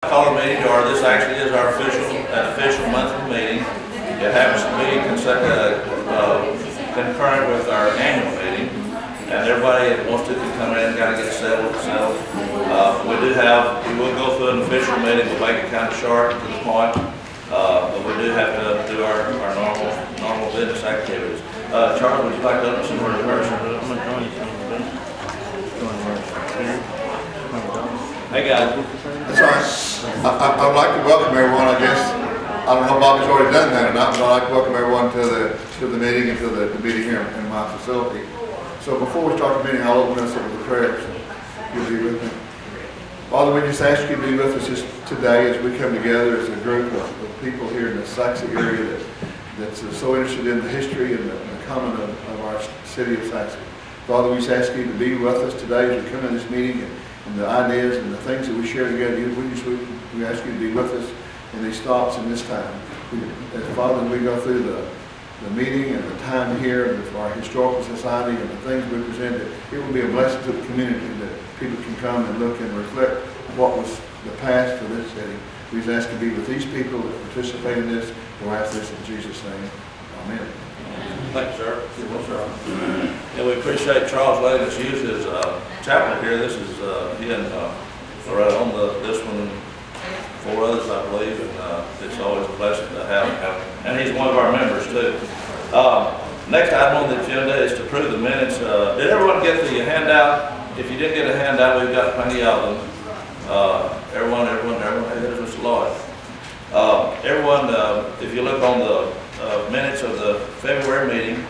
Call a meeting to order. This actually is our official monthly meeting. It happens to be concurrent with our annual meeting, and everybody that wants to can come in and got to get settled. We will go through an official meeting. We'll make it kind of short to the point, but we do have to do our normal business activities. Charles, would you like to open some word of verse? Hey guys. That's all right. I'd like to welcome everyone. I guess I don't know if Bobby's already done that or not, but I'd like to welcome everyone to the meeting and to the meeting here in my facility. So before we start the meeting, I'll open us up with a prayer. So you'll be with me. Father, we just ask you to be with us just today as we come together as a group of people here in the Sachse area that's so interested in the history and the coming of our city of Sachse. Father, we just ask you to be with us today as we come in this meeting and the ideas and the things that we share together. We ask you to be with us in these thoughts in this time. As Father, we go through the meeting and the time here and for our historical society and the things we presented, it will be a blessing to the community that people can come and look and reflect what was the past for this city. We just ask you to be with these people that participate in this. We'll ask this in Jesus' name. Amen. Thank you, sir. And we appreciate Charles letting us use his chapel here. This is he and right on this one, 4 others, I believe, and it's always a blessing to have him. And he's one of our members too. Next item on the agenda is to approve the minutes. Did everyone get the handout? If you didn't get a handout, we've got plenty of them. Everyone. Hey, there's Mr. Lloyd. Everyone, if you look on the minutes of the February meeting,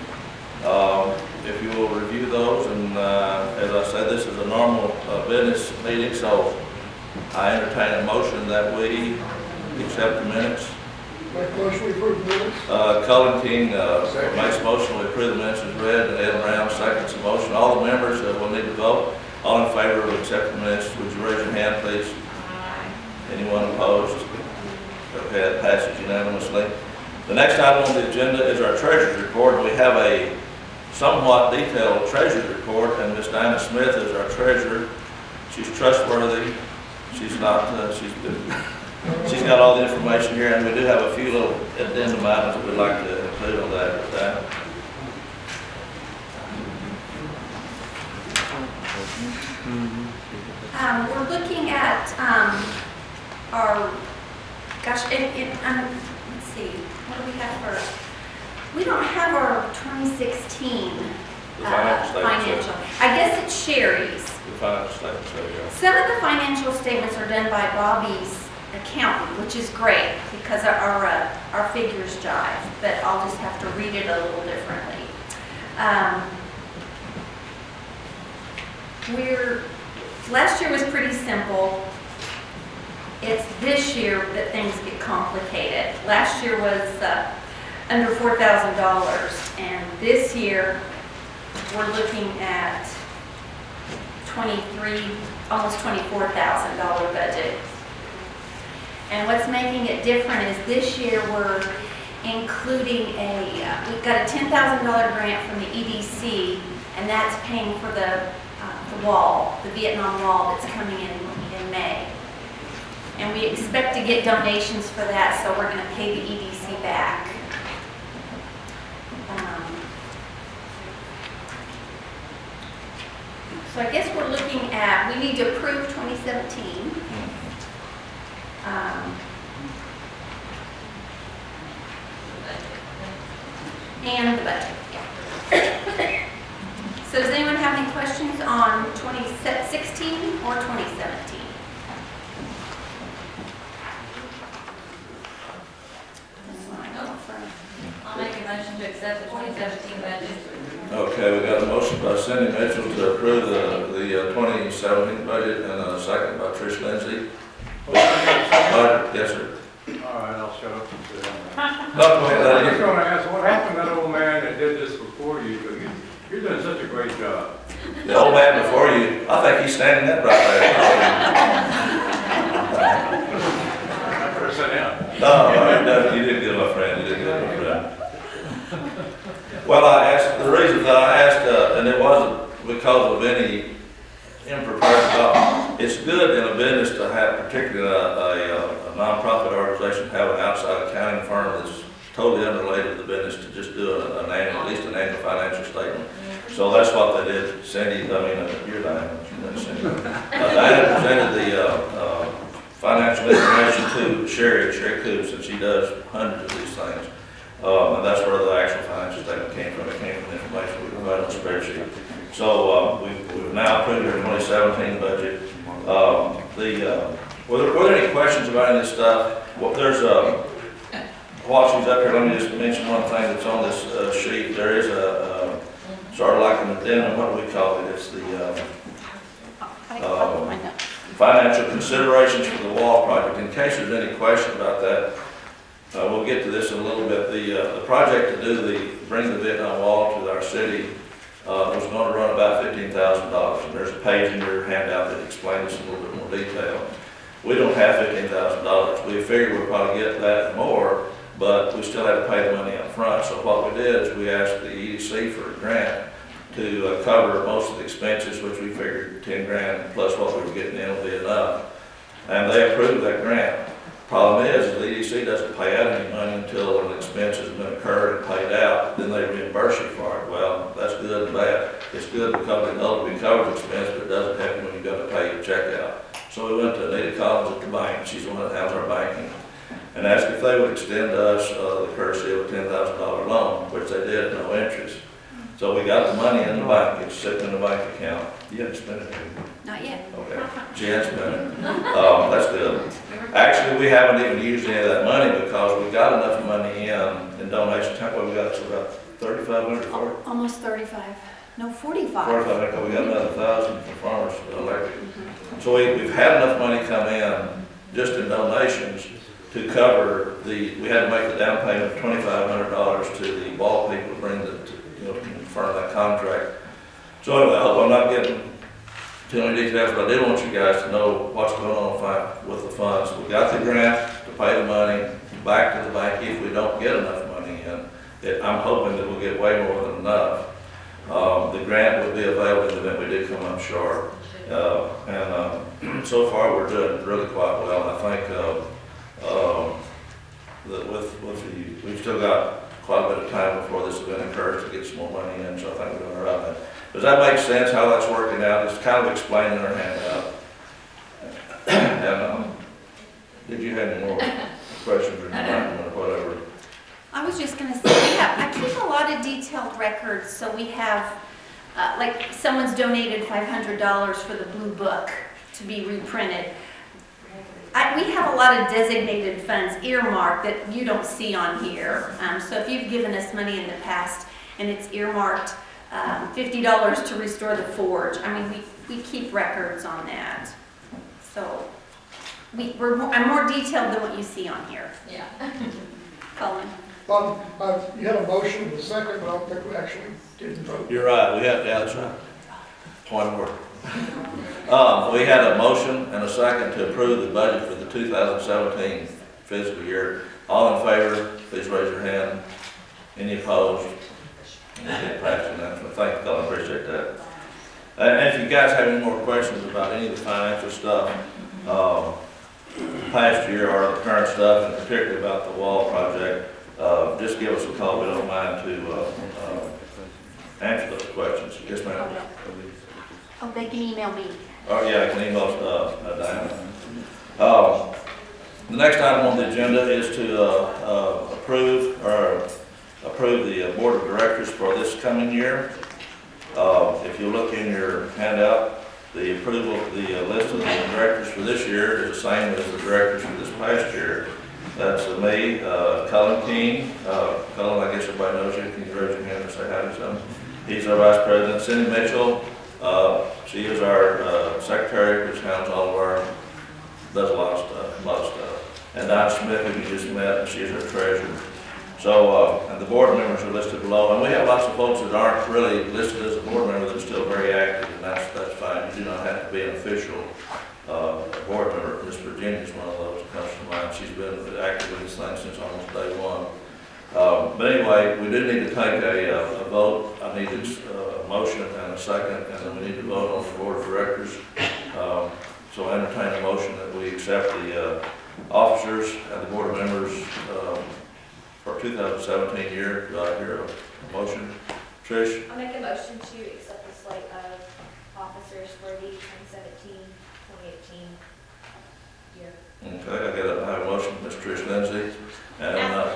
if you will review those, and as I said, this is a normal business meeting, so I entertain a motion that we accept the minutes. Make motion we approve the minutes. Cullen King makes a motion we approve the minutes as read, and Ed Brown seconds the motion. All the members will need to vote. All in favor of accepting the minutes, would you raise your hand, please? Anyone opposed? Okay, that passes unanimously. The next item on the agenda is our treasurer's report. We have a somewhat detailed treasurer's report, and Ms. Dinah Smith is our treasurer. She's trustworthy. She's not. She's got all the information here, and we do have a few little addendum items that we'd like to include on that. We're looking at our. Gosh, let's see, what do we have first? We don't have our 2016 financial. I guess it's Sherry's. The financial statements, there you go. Some of the financial statements are done by Bobby's accountant, which is great because our figures jive, but I'll just have to read it a little differently. Last year was pretty simple. It's this year that things get complicated. Last year was under $4,000, and this year we're looking at almost $24,000 budget. And what's making it different is this year we're including we've got a $10,000 grant from the EDC, and that's paying for the wall, the Vietnam wall that's coming in May. And we expect to get donations for that, so we're going to pay the EDC back. So I guess we're looking at, we need to approve 2017. And the budget, yeah. So does anyone have any questions on 2016 or 2017? I'll make a motion to accept the 2017 budget. Okay, we got a motion by Cindy Mitchell to approve the 2017 budget, and a second by Trish Lindsay. Yes, sir. All right, I'll shut up and sit down. No, go ahead, I was going to ask, what happened to that old man that did this before you? You're doing such a great job. The old man before you, I think he's standing up right there. I better sit down. No, you did good, my friend. You did good, my friend. Well, the reason that I asked, and it wasn't because of any impropriety at all. It's good in a business to have, particularly a nonprofit organization have an outside accounting firm that's totally unrelated to the business to just do an annual, at least an annual financial statement. So that's what they did. Cindy, you're Diana, Cindy. Diana presented the financial information to Sherry Coops, and she does hundreds of these things. And that's where the actual financial statement came from. It came from the information we provided on the spreadsheet. So we've now approved our 2017 budget. Were there any questions about any of this stuff? Well, there's while she's up here, let me just mention one thing that's on this sheet. There is a sort of like an addendum. What do we call it? It's the financial considerations for the wall project. In case there's any question about that, we'll get to this in a little bit. The project to bring the Vietnam Wall to our city was going to run about $15,000. And there's a page in your handout that explains this in a little bit more detail. We don't have $15,000. We figured we'd probably get that and more, but we still had to pay the money up front. So what we did is we asked the EDC for a grant to cover most of the expenses, which we figured 10 grand plus what we were getting in would be enough. And they approved that grant. Problem is the EDC doesn't pay out any money until an expense has been incurred and paid out, then they reimburse you for it. Well, that's good and bad. It's good because they know to be covered expense, but it doesn't happen when you've got to pay your check out. So we went to Anita Collins at the bank, she's the one that has our banking, and asked if they would extend us the courtesy of a $10,000 loan, which they did at no interest. So we got the money in the bank, it's sitting in the bank account. You haven't spent it, have you? Not yet. Okay, she has spent it. That's good. Actually, we haven't even used any of that money because we got enough money in donation. What we got, so about 3,500, 40? Almost 35. No, 45. 45, because we got another 1,000 for farmers electric. So we've had enough money come in just in donations to cover we had to make the down payment of $2,500 to the wall people to bring to confirm that contract. So anyway, I hope I'm not getting too many details, but I did want you guys to know what's going on with the funds. We got the grant to pay the money back to the bank if we don't get enough money in. I'm hoping that we'll get way more than enough. The grant will be available in the event we did come up short. And so far we're doing really quite well. I think that we've still got quite a bit of time before this event occurs to get some more money in, so I think we're doing all right. Does that make sense how that's working out? It's kind of explained in our handout. And did you have any more questions or whatever? I was just going to say, I keep a lot of detailed records, so we have, like someone's donated $500 for the blue book to be reprinted. We have a lot of designated funds earmarked that you don't see on here. So if you've given us money in the past and it's earmarked $50 to restore the forge, I mean, we keep records on that. So I'm more detailed than what you see on here. Yeah. Colin? Bob, you had a motion in a second, but I don't think we actually didn't vote. You're right, yeah, that's right. Point of order. We had a motion and a second to approve the budget for the 2017 fiscal year. All in favor, please raise your hand. Any opposed? It passed unanimously. Thank you, Colin, appreciate that. And if you guys have any more questions about any of the financial stuff, past year or the current stuff, and particularly about the wall project, just give us a call. We don't mind to answer those questions. Yes, ma'am. Oh, they can email me. Oh, yeah, I can email Diana. The next item on the agenda is to approve the board of directors for this coming year. If you look in your handout, the approval of the list of the directors for this year is the same as the directors for this past year. That's me, Colin King. Colin, I guess everybody knows you. Can you raise your hand and say hi to something? He's our vice president. Cindy Mitchell. She is our secretary, which handles all of our, does a lot of stuff. And Donna Smith, who you just met, and she's our treasurer. So, and the board members are listed below, and we have lots of folks that aren't really listed as a board member that are still very active, and that's fine. You do not have to be an official board member. Miss Virginia is one of those that comes to mind. She's been active in this thing since almost day one. But anyway, we do need to take a vote. I need a motion and a second, and then we need to vote on the board of directors. So I entertain a motion that we accept the officer officers and the board of members for 2017 year. Do I hear a motion? Trish? I'll make a motion to accept the slate of officers for the 2017-2018 year. Okay, I have a motion, Ms. Trish Lindsay. And,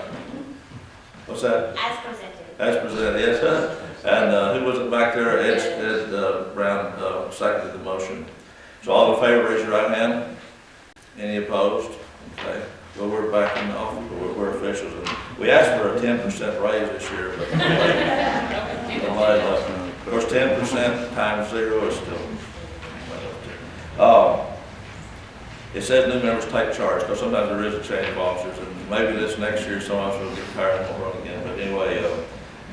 what's that? As presented. As presented, yes. And who was it back there? Ed Brown seconded the motion. So all in favor, raise your right hand. Any opposed? Okay. Well, we're back in the office, we're officials. And we asked for a 10% raise this year, but of course, 10% times 0 is still. It says new members take charge, because sometimes there is a change of officers, and maybe this next year some of us will get tired and won't run again. But anyway,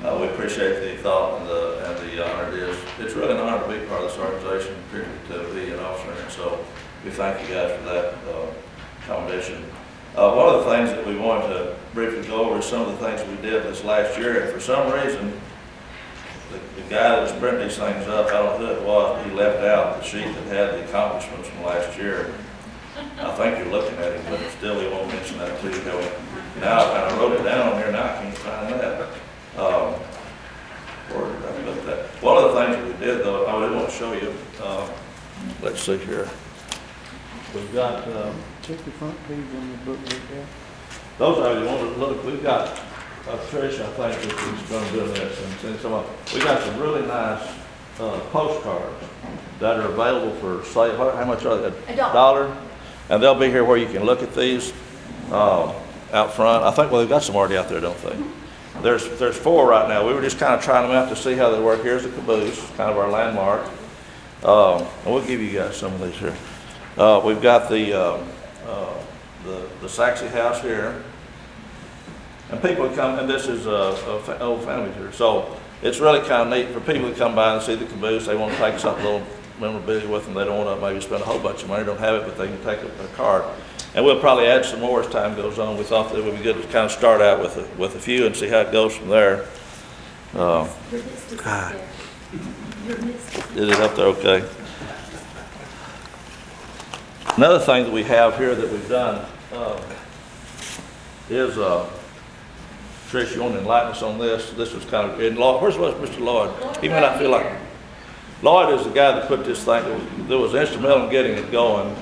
we appreciate the thought and the honor it is. It's really an honor to be part of this organization, particularly to be an officer, and so we thank you guys for that commendation. One of the things that we wanted to briefly go over is some of the things we did this last year, and for some reason, the guy that was printing these things up, I don't know who it was, he left out the sheet that had the accomplishments from last year. I think you're looking at him, but still he won't mention that to you. Now, I wrote it down on here, now I can't find that. Where did I put that? One of the things that we did, though, I really want to show you, let's see here. We've got, Check the front page on the book right there. those of you want to look, we've got, Trish, I think, is going to do this, and send some up. We got some really nice postcards that are available for, say, how much are they? $1. And they'll be here where you can look at these out front. I think, well, they've got some already out there, don't they? There's 4 right now. We were just kind of trying them out to see how they work. Here's the caboose, kind of our landmark. And we'll give you guys some of these here. We've got the Sachse house here. And people come, and this is old families here. So it's really kind of neat for people to come by and see the caboose. They want to take something a little memorabilia with them. They don't want to maybe spend a whole bunch of money, don't have it, but they can take a card. And we'll probably add some more as time goes on. We thought that it would be good to kind of start out with a few and see how it goes from there. Your list is up there. Your list Is it up there? Okay. Another thing that we have here that we've done is, Trish, you want to enlighten us on this? This was kind of, and Lloyd, where's Mr. Lloyd? He may not feel like, Lloyd is the guy that put this thing, that was instrumental in getting it going.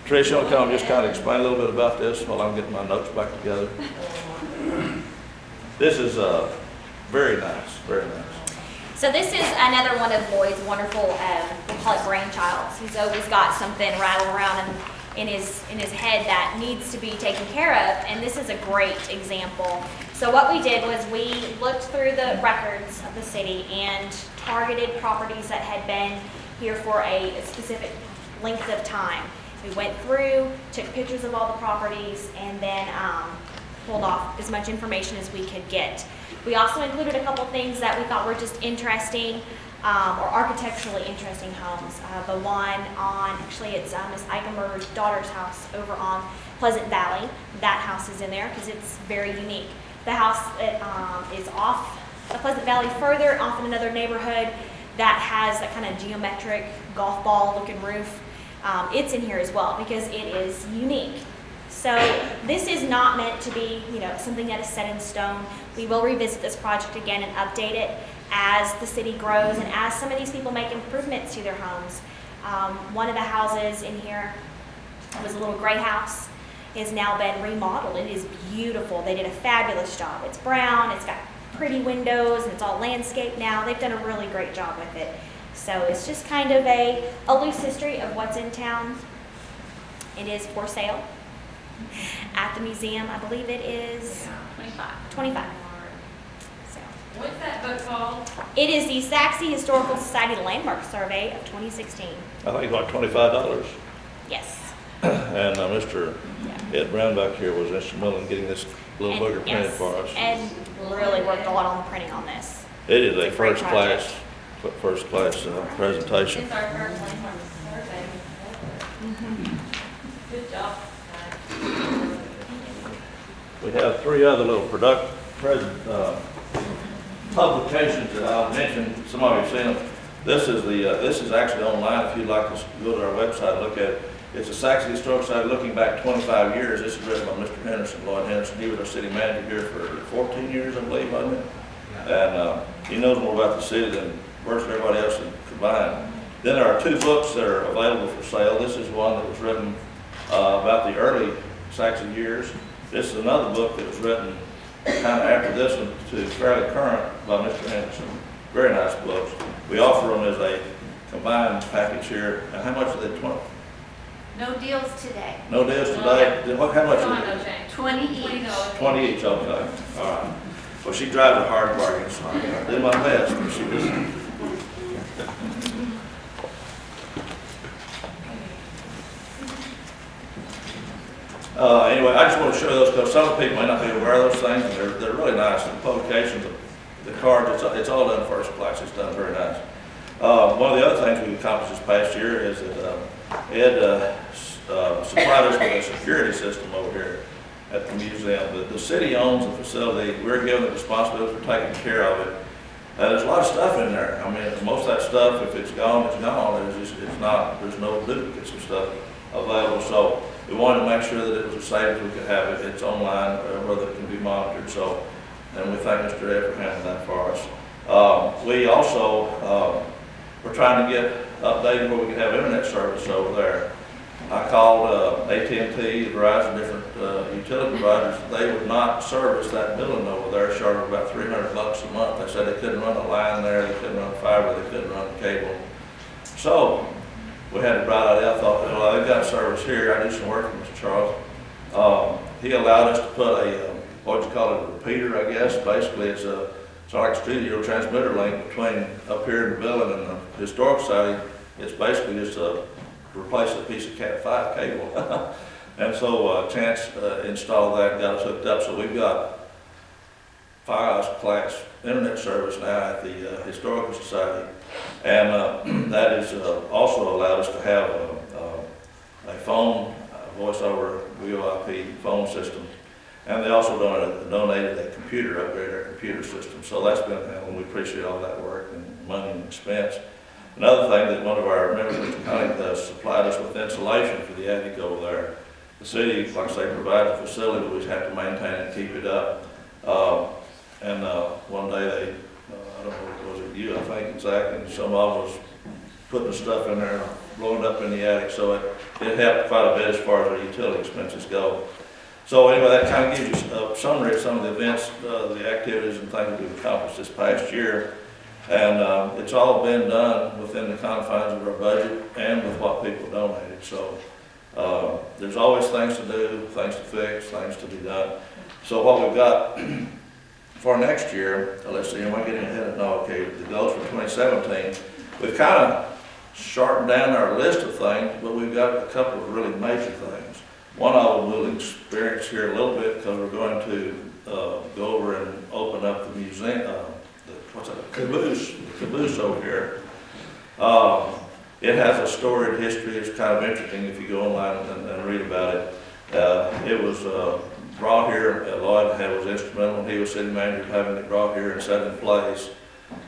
Trish, you want to come and just kind of explain a little bit about this while I'm getting my notes back together? This is very nice, very nice. So this is another one of Lloyd's wonderful, we call it brainchilds. He's always got something rattling around in his head that needs to be taken care of, and this is a great example. So what we did was we looked through the records of the city and targeted properties that had been here for a specific length of time. We went through, took pictures of all the properties, and then pulled off as much information as we could get. We also included a couple things that we thought were just interesting or architecturally interesting homes. The one on, actually it's Miss Eichenberg's daughter's house over on Pleasant Valley. That house is in there because it's very unique. The house that is off the Pleasant Valley further, off in another neighborhood that has that kind of geometric golf ball looking roof. It's in here as well because it is unique. So this is not meant to be, something that is set in stone. We will revisit this project again and update it as the city grows and as some of these people make improvements to their homes. One of the houses in here was a little gray house. It has now been remodeled. It is beautiful. They did a fabulous job. It's brown, it's got pretty windows, and it's all landscape now. They've done a really great job with it. So it's just kind of a loose history of what's in town. It is for sale at the museum. I believe it is 25. So What's that book called? it is the Sachse Historical Society Landmark Survey of 2016. I think like $25. Yes. And Mr. Ed Brown back here was instrumental in getting this little And- booger printed yes, for us. and really worked a lot on the printing on this. It is a It's a great first class presentation. It's our first landmark survey. Good job. We have 3 other little publications that I'll mention. Some of you have seen them. This is actually online if you'd like to go to our website and look at it. It's a Sachse Historical Society looking back 25 years. This is written by Mr. Henderson, Lloyd Henderson. He was our city manager here for 14 years, I believe, wasn't it? And he knows more about the city than virtually everybody else combined. Then there are two books that are available for sale. This is one that was written about the early Saxon years. This is another book that was written kind of after this one to fairly current by Mr. Henderson. Very nice books. We offer them as a combined package here. And how much are they? 20? No deals today. No deals today? Then how much No, is no it? change. 20 each. $20. 20 each, okay. All right. Well, she drives a hard bargain, so I do my best, but she doesn't. Anyway, I just want to show those because some people may not be aware of those things, and they're really nice. The publications, the cards, it's all done first class. It's done very nice. One of the other things we've accomplished this past year is that Ed supplied us with a security system over here at the museum. The city owns the facility. We're given the responsibility for taking care of it. There's a lot of stuff in there. I mean, most of that stuff, if it's gone, it's gone. It's not, there's no duplicates of stuff available. So we wanted to make sure that it was as safe as we could have it. It's online, whether it can be monitored. So, and we thank Mr. Ed for handling that for us. We also, we're trying to get updated where we can have internet service over there. I called AT&T, Verizon, different utility providers. They would not service that building over there, charging about $300 a month. They said they couldn't run a line there, they couldn't run fiber, they couldn't run cable. So we had a bright idea. I thought, well, they've got service here. I do some work with Mr. Charles. He allowed us to put a, what you call it, a repeater, I guess. Basically, it's like a studio transmitter link between up here in the building and the Historical Society. It's basically just replace a piece of Cat 5 cable. And so Chance installed that and got us hooked up. So we've got Firehouse class internet service now at the Historical Society. And that is also allowed us to have a phone, voice over VoIP phone system. And they also donated a computer, upgraded our computer system. So that's been, and we appreciate all that work and money and expense. Another thing that one of our members of the county supplied us with insulation for the attic over there. The city, like I say, provides a facility, but we just have to maintain it and keep it up. And one day they, I don't know, was it you, I think, Zach, and some of them was putting the stuff in there, blowing it up in the attic, so it helped quite a bit as far as our utility expenses go. So anyway, that kind of gives you a summary of some of the events, the activities and things we've accomplished this past year. And it's all been done within the confines of our budget and with what people donated. So there's always things to do, things to fix, things to be done. So what we've got for next year, let's see, am I getting ahead of, no, okay, the goals for 2017, we've kind of shortened down our list of things, but we've got a couple of really major things. One of them we'll experience here a little bit because we're going to go over and open up the museum, what's that, caboose over here. It has a storied history. It's kind of interesting if you go online and read about it. It was brought here, Lloyd was instrumental when he was city manager, having it brought here and set in place.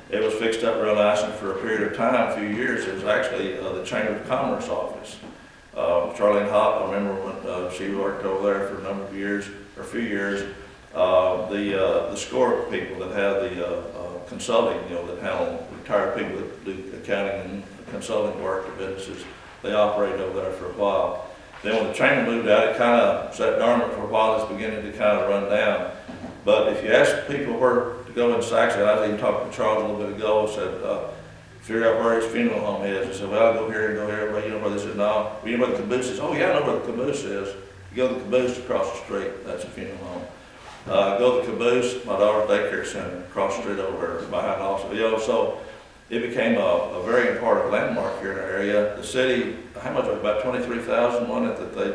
It was fixed up real nice, and for a period of time, a few years, it was actually the Chamber of Commerce office. Charlene Hopp, I remember when she worked over there for a number of years, or a few years. The SCORE people that have the consulting, that handle retired people that do accounting and consulting work to businesses, they operated over there for a while. Then when the chamber moved out, it kind of sat dormant for a while. It's beginning to kind of run down. But if you ask people where to go in Saxon, I was even talking to Charles a little bit ago, said, figure out where his funeral home is. I said, well, I'll go here and go here. Well, you know where this is? No. Well, you know where the caboose is? Oh, yeah, I know where the caboose is. You go to the caboose across the street. That's a funeral home. Go to the caboose, my daughter's daycare center, across the street over behind also. So it became a very important landmark here in our area. The city, how much? About $23,000 won it that they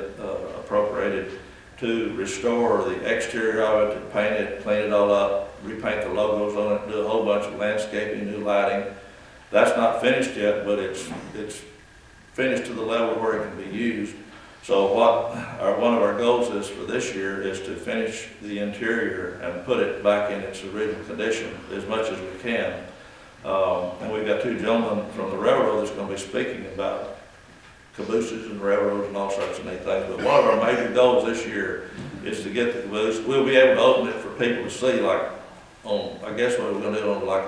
appropriated to restore the exterior of it, to paint it, clean it all up, repaint the logos on it, do a whole bunch of landscaping, new lighting. That's not finished yet, but it's finished to the level where it can be used. So one of our goals is for this year is to finish the interior and put it back in its original condition as much as we can. And we've got two gentlemen from the railroad that's going to be speaking about cabooses and railroads and all sorts of neat things. But one of our major goals this year is to get the caboose. We'll be able to open it for people to see, like on, I guess what we're gonna do on like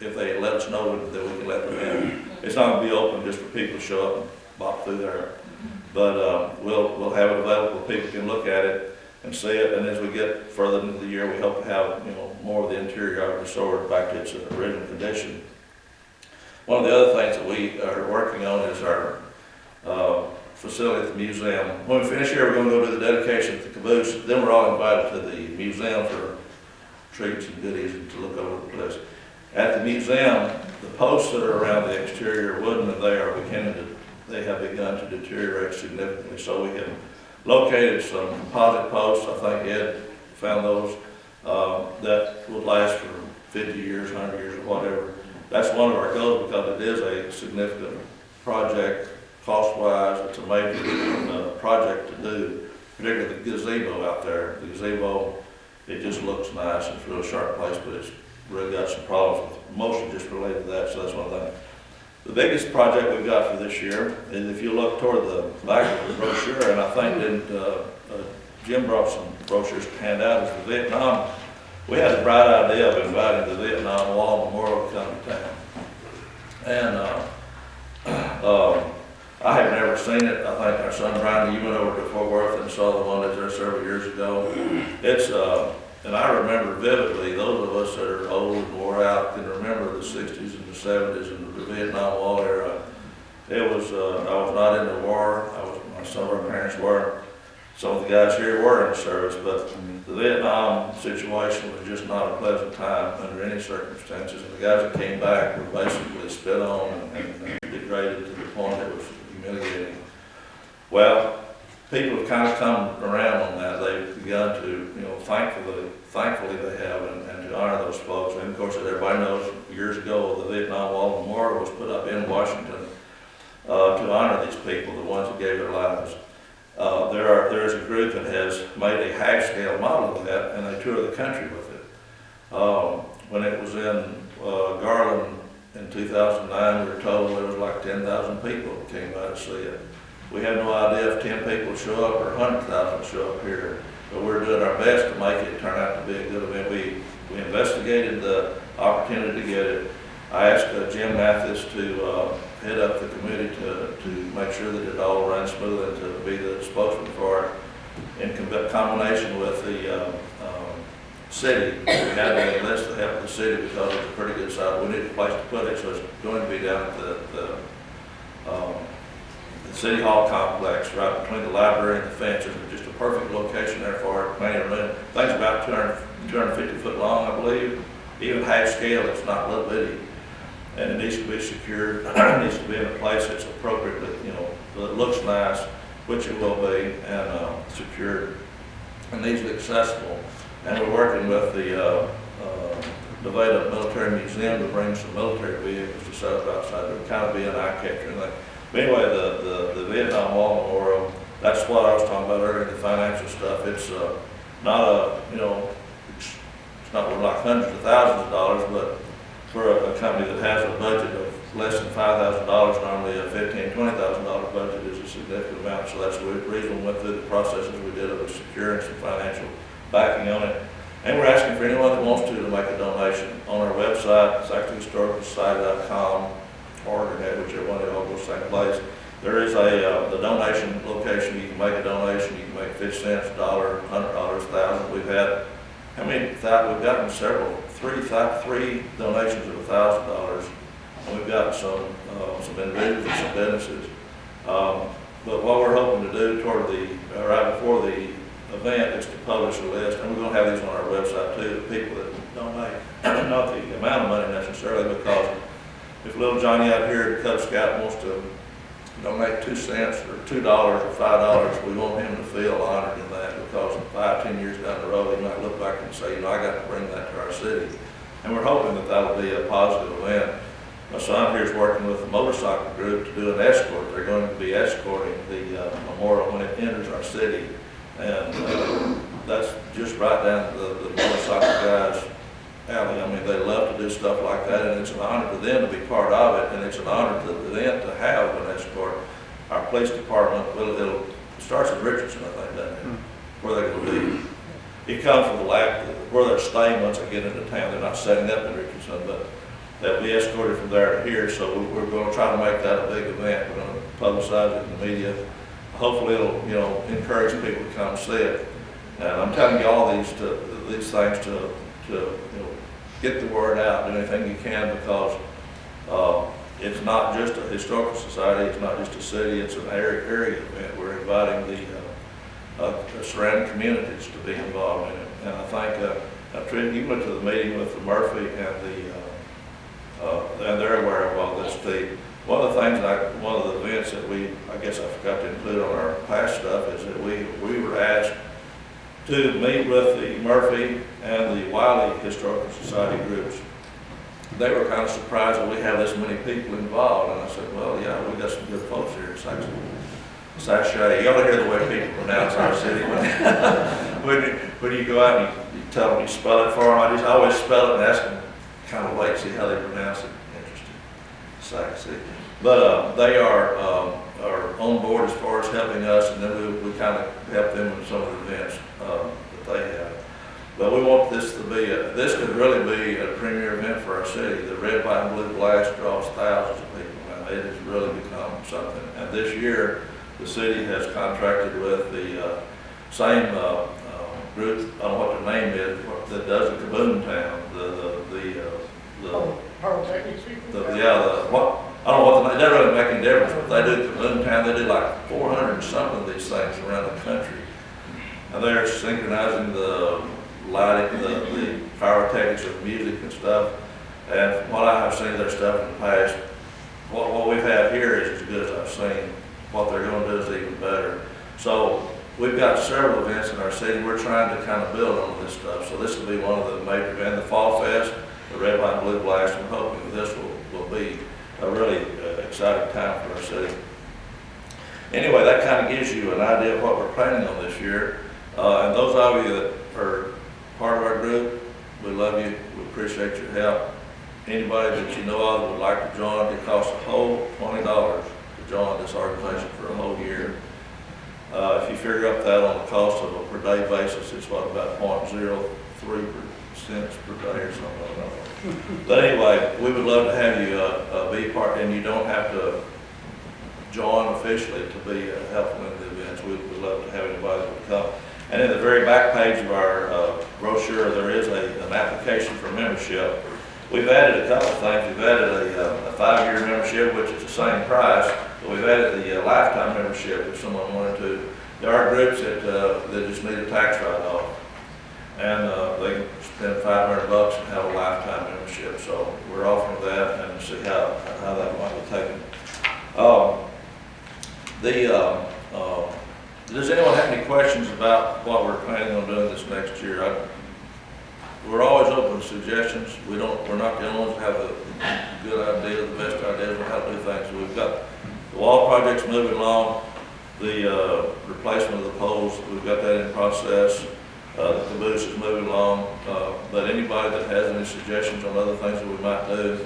if they let us know that we can let them in. It's not gonna be open just for people to show up and bop through there. But we'll have it available, people can look at it and see it, and as we get further into the year, we hope to have, more of the interior of it restored back to its original condition. One of the other things that we are working on is our facility at the museum. When we finish here, we're gonna go do the dedication at the caboose, then we're all invited to the museum for treats and goodies and to look over the place. At the museum, the posts that are around the exterior wooden, and they have begun to deteriorate significantly. So we have located some composite posts, I think Ed found those, that would last for 50 years, 100 years, or whatever. That's one of our goals because it is a significant project, cost-wise. It's a major project to do, particularly the gazebo out there. The gazebo, it just looks nice. It's a real sharp place, but it's really got some problems with mostly just related to that, so that's one thing. The biggest project we've got for this year is if you look toward the back of the brochure, and I think that Jim brought some brochures to hand out, is the Vietnam. We had a bright idea of inviting the Vietnam War Memorial to come to town. And I have never seen it. I think our son Brian, you went over to Fort Worth and saw the one that's there several years ago. It's, and I remember vividly, those of us that are old and wore out can remember the 60s and the 70s and the Vietnam War era. It was, I was not in the war. Some of our parents were. Some of the guys here were in the service, but the Vietnam situation was just not a pleasant time under any circumstances. And the guys that came back were basically spit on and degraded to the point it was humiliating. Well, people have kind of come around on that. They've begun to, thankfully they have, and to honor those folks. And of course, as everybody knows, years ago, the Vietnam War Memorial was put up in Washington to honor these people, the ones that gave their lives. There is a group that has made a half-scale model of that, and they tour the country with it. When it was in Garland in 2009, we were told there was like 10,000 people that came by to see it. We had no idea if 10 people would show up or 100,000 would show up here, but we're doing our best to make it turn out to be a good event. We investigated the opportunity to get it. I asked Jim Mathis to head up the committee to make sure that it all runs smooth and to be the spokesman for it. In combination with the city, we had to enlist the help of the city because it's a pretty good size. We need a place to put it, so it's going to be down at the City Hall complex, right between the library and the fences. Just a perfect location there for it, plenty of room. Thing's about 250 foot long, I believe. Even half scale, it's not a little bitty. And it needs to be secured. It needs to be in a place that's appropriate, that looks nice, which it will be, and secured and easily accessible. And we're working with the Nevada Military Museum to bring some military vehicles to set up outside. It would kind of be an eye catcher. But anyway, the Vietnam War Memorial, that's what I was talking about earlier, the financial stuff. It's not it's not like hundreds of thousands of dollars, but for a company that has a budget of less than $5,000, normally a $15,000, $20,000 budget is a significant amount. So that's the reason we went through the processes we did of securing some financial backing on it. And we're asking for anyone that wants to make a donation. On our website, Sachse Historical Society.com, or whichever one, it all goes the same place. There is the donation location. You can make a donation. You can make 50 cents, $1, $100, $1,000. We've had, we've gotten three donations of $1,000, and we've got some individuals and some businesses. But what we're hoping to do toward right before the event is to publish a list, and we're going to have these on our website too, the people that donate, not the amount of money necessarily, because if little Johnny out here at Cub Scout wants to donate 2 cents or $2 or $5, we want him to feel honored in that, because 5-10 years down the road, he might look back and say, I got to bring that to our city. And we're hoping that that'll be a positive event. My son here is working with the motorcycle group to do an escort. They're going to be escorting the memorial when it enters our city. And that's just right down the motorcycle guys' alley. I mean, they love to do stuff like that, and it's an honor to them to be part of it, and it's an honor to them to have an escort. Our police department, well, it starts at Richardson, I think, doesn't it? Where they're gonna be. It comes from the lab, where they're staying once they get into town. They're not setting up in Richardson, but they'll be escorted from there to here, so we're gonna try to make that a big event. We're gonna publicize it in the media. Hopefully it'll, you know, encourage people to come see it. And I'm telling you all these things to you know, get the word out, do anything you can, because it's not just a historical society, it's not just a city, it's an area event. We're inviting the surrounding communities to be involved in it. And I think, Trish, you went to the meeting with the Murphy and they're aware of all this. One of the things, one of the events that I guess I forgot to include on our past stuff is that we were asked to meet with the Murphy and the Wiley Historical Society groups. They were kind of surprised that we have this many people involved, and I said, well, yeah, we got some good folks here in Sachse. You ought to hear the way people pronounce our city. When you go out and you tell them, you spell it for them, I always spell it and ask them, kind of wait, see how they pronounce it. Interesting. Sachse. But they are on board as far as helping us, and then we kind of help them with some of the events that they have. But we want this to be, this could really be a premier event for our city. The red, white, and blue blast draws thousands of people now. It has really become something. And this year, the city has contracted with the same group, I don't know what their name is, that does the Kaboom Town, Pyrotechnics people? I don't know what it doesn't really make any difference, but they do Kaboom Town, they do like 400 and something of these things around the country. And they're synchronizing the lighting, the pyrotechnics of music and stuff. And from what I have seen their stuff in the past, what we've had here is as good as I've seen. What they're going to do is even better. So we've got several events in our city. We're trying to kind of build on this stuff. So this will be one of the major events. The Fall Fest, the Red, White, and Blue Blast. I'm hoping that this will be a really exciting time for our city. Anyway, that kind of gives you an idea of what we're planning on this year. And those of you that are part of our group, we love you. We appreciate your help. Anybody that you know of that would like to join, it costs a whole $20 to join this organization for a whole year. If you figure up that on the cost of a per day basis, it's what, about 0.03 cents per day or something. I don't know. But anyway, we would love to have you be part, and you don't have to join officially to be helpful in the events. We would love to have anybody that would come. And in the very back page of our brochure, there is an application for membership. We've added a couple of things. We've added a 5-year membership, which is the same price, but we've added the lifetime membership if someone wanted to. There are groups that just need a tax write-off, and they can spend $500 and have a lifetime membership. So we're offering that and see how that might be taken. Does anyone have any questions about what we're planning on doing this next year? We're always open to suggestions. We're not the only ones that have the good idea, the best ideas on how to do things. We've got the wall projects moving along, the replacement of the poles, we've got that in process. The caboose is moving along. But anybody that has any suggestions on other things that we might do,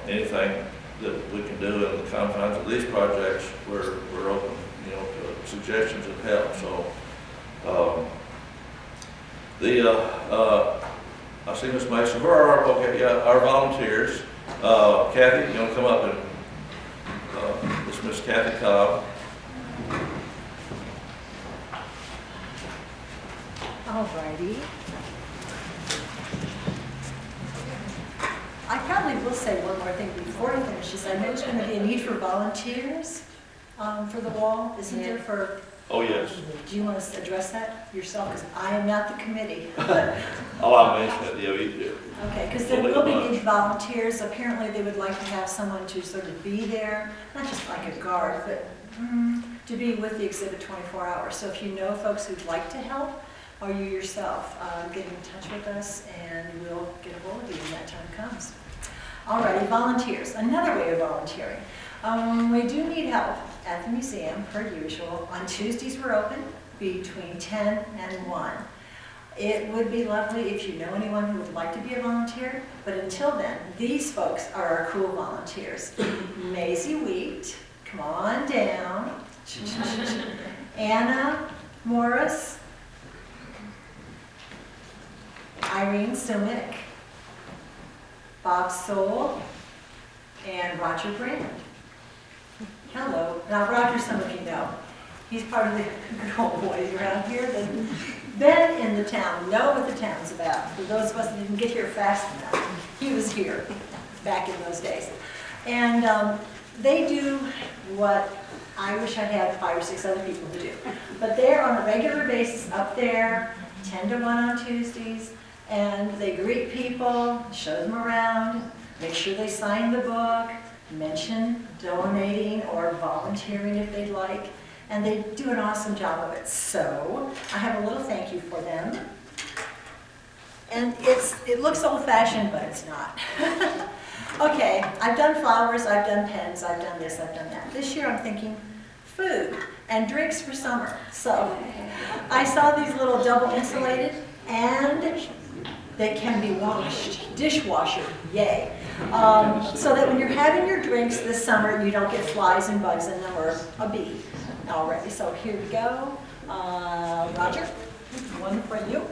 anything that we can do in the confines of these projects, we're open, to suggestions and help. So, I see Ms. Mason. Where are our volunteers? Kathy, you want to come up and this is Miss Kathy Cobb. All righty. I probably will say one more thing before I finish. I know there's going to be a need for volunteers for the wall, isn't there? For Oh, yes. do you want to address that yourself? Because I am not the committee. Oh, I mentioned it. Yeah, you do. Okay, because there will be need volunteers. Apparently, they would like to have someone to sort of be there, not just like a guard, but to be with the exhibit 24 hours. So if you know folks who'd like to help, or you yourself, get in touch with us and we'll get a hold of you when that time comes. Alrighty, volunteers. Another way of volunteering. We do need help at the museum, per usual. On Tuesdays, we're open between 10 and 1. It would be lovely if you know anyone who would like to be a volunteer, but until then, these folks are our cool volunteers. Maisie Wheat, come on down. Anna Morris, Irene Sumick, Bob Soul, and Roger Brand. Hello. Now, Roger, some of you know. He's part of the good old boys around here that been in the town, know what the town's about. For those of us that didn't get here fast enough, he was here back in those days. And they do what I wish I had 5 or 6 other people to do. But they're on a regular basis up there, 10 to 1 on Tuesdays, and they greet people, show them around, make sure they sign the book, mention donating or volunteering if they'd like, and they do an awesome job of it. So I have a little thank you for them. And it looks old-fashioned, but it's not. Okay, I've done flowers, I've done pens, I've done this, I've done that. This year I'm thinking food and drinks for summer. So I saw these little double insulated, and they can be washed. Dishwasher, yay. So that when you're having your drinks this summer, you don't get flies and bugs in them or a bee already. So here we go. Roger, one for you.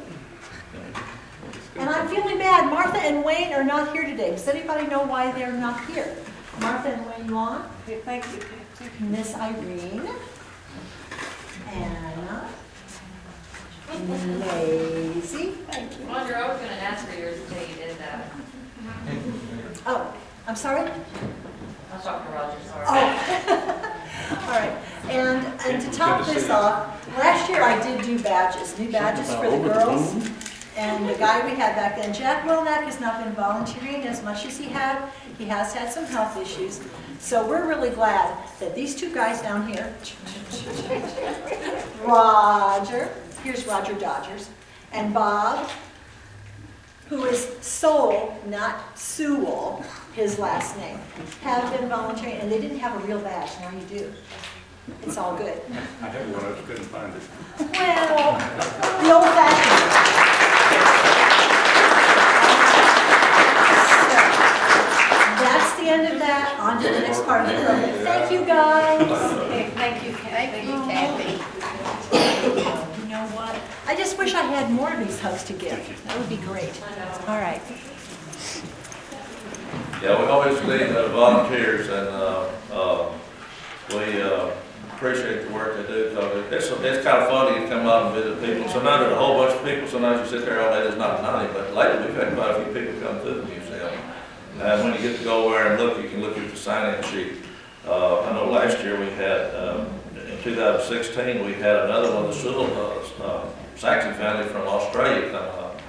And I'm feeling bad. Martha and Wayne are not here today. Does anybody know why they're not here? Martha and Wayne, you on? Okay, thank you. Miss Irene. Anna. Maisie. Thank you. Roger, I was gonna ask for yours until you did that. Oh, I'm sorry? I'll talk to Roger, sorry. Oh. All right. And to top this off, last year I did do badges, new badges for the girls. And the guy we had back then, Jack Wilnack, has not been volunteering as much as he had. He has had some health issues. So we're really glad that these 2 guys down here, Roger, here's Roger Dodgers, and Bob, who is Soul, not Sewell, his last name, have been volunteering, and they didn't have a real badge, now you do. It's all good. I had one, I just couldn't find it. Well, the old-fashioned. That's the end of that. On to the next part of the program. Thank you, guys. Okay, thank you, Kathy. You know what? I just wish I had more of these hugs to give. That would be great. All right. Yeah, we always need volunteers, and we appreciate the work they do, because it's kind of fun to come out and visit people. Sometimes there's a whole bunch of people, sometimes you sit there all day, there's not many, but lately we've had quite a few people come to the museum. And when you get to go there and look, you can look at the sign-in sheet. I know last year we had, in 2016, we had another one of the Sewell Sachse family from Australia come up.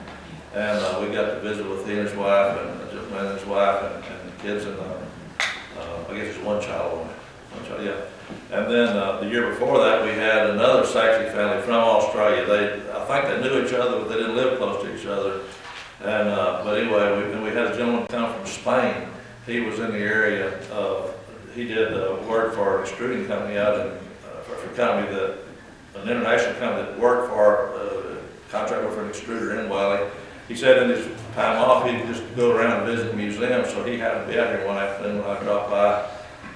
And we got to visit with he and his wife, and his wife, and the kids, and I guess it's one child, yeah. And then the year before that, we had another Sachse family from Australia. I think they knew each other, but they didn't live close to each other. And but anyway, we had a gentleman come from Spain. He was in the area. He did work for an extruding company out in for a company an international company that worked for contractor for an extruder in Wiley. He said in his time off he'd just go around and visit museums. So he happened to be out here one afternoon when I dropped by,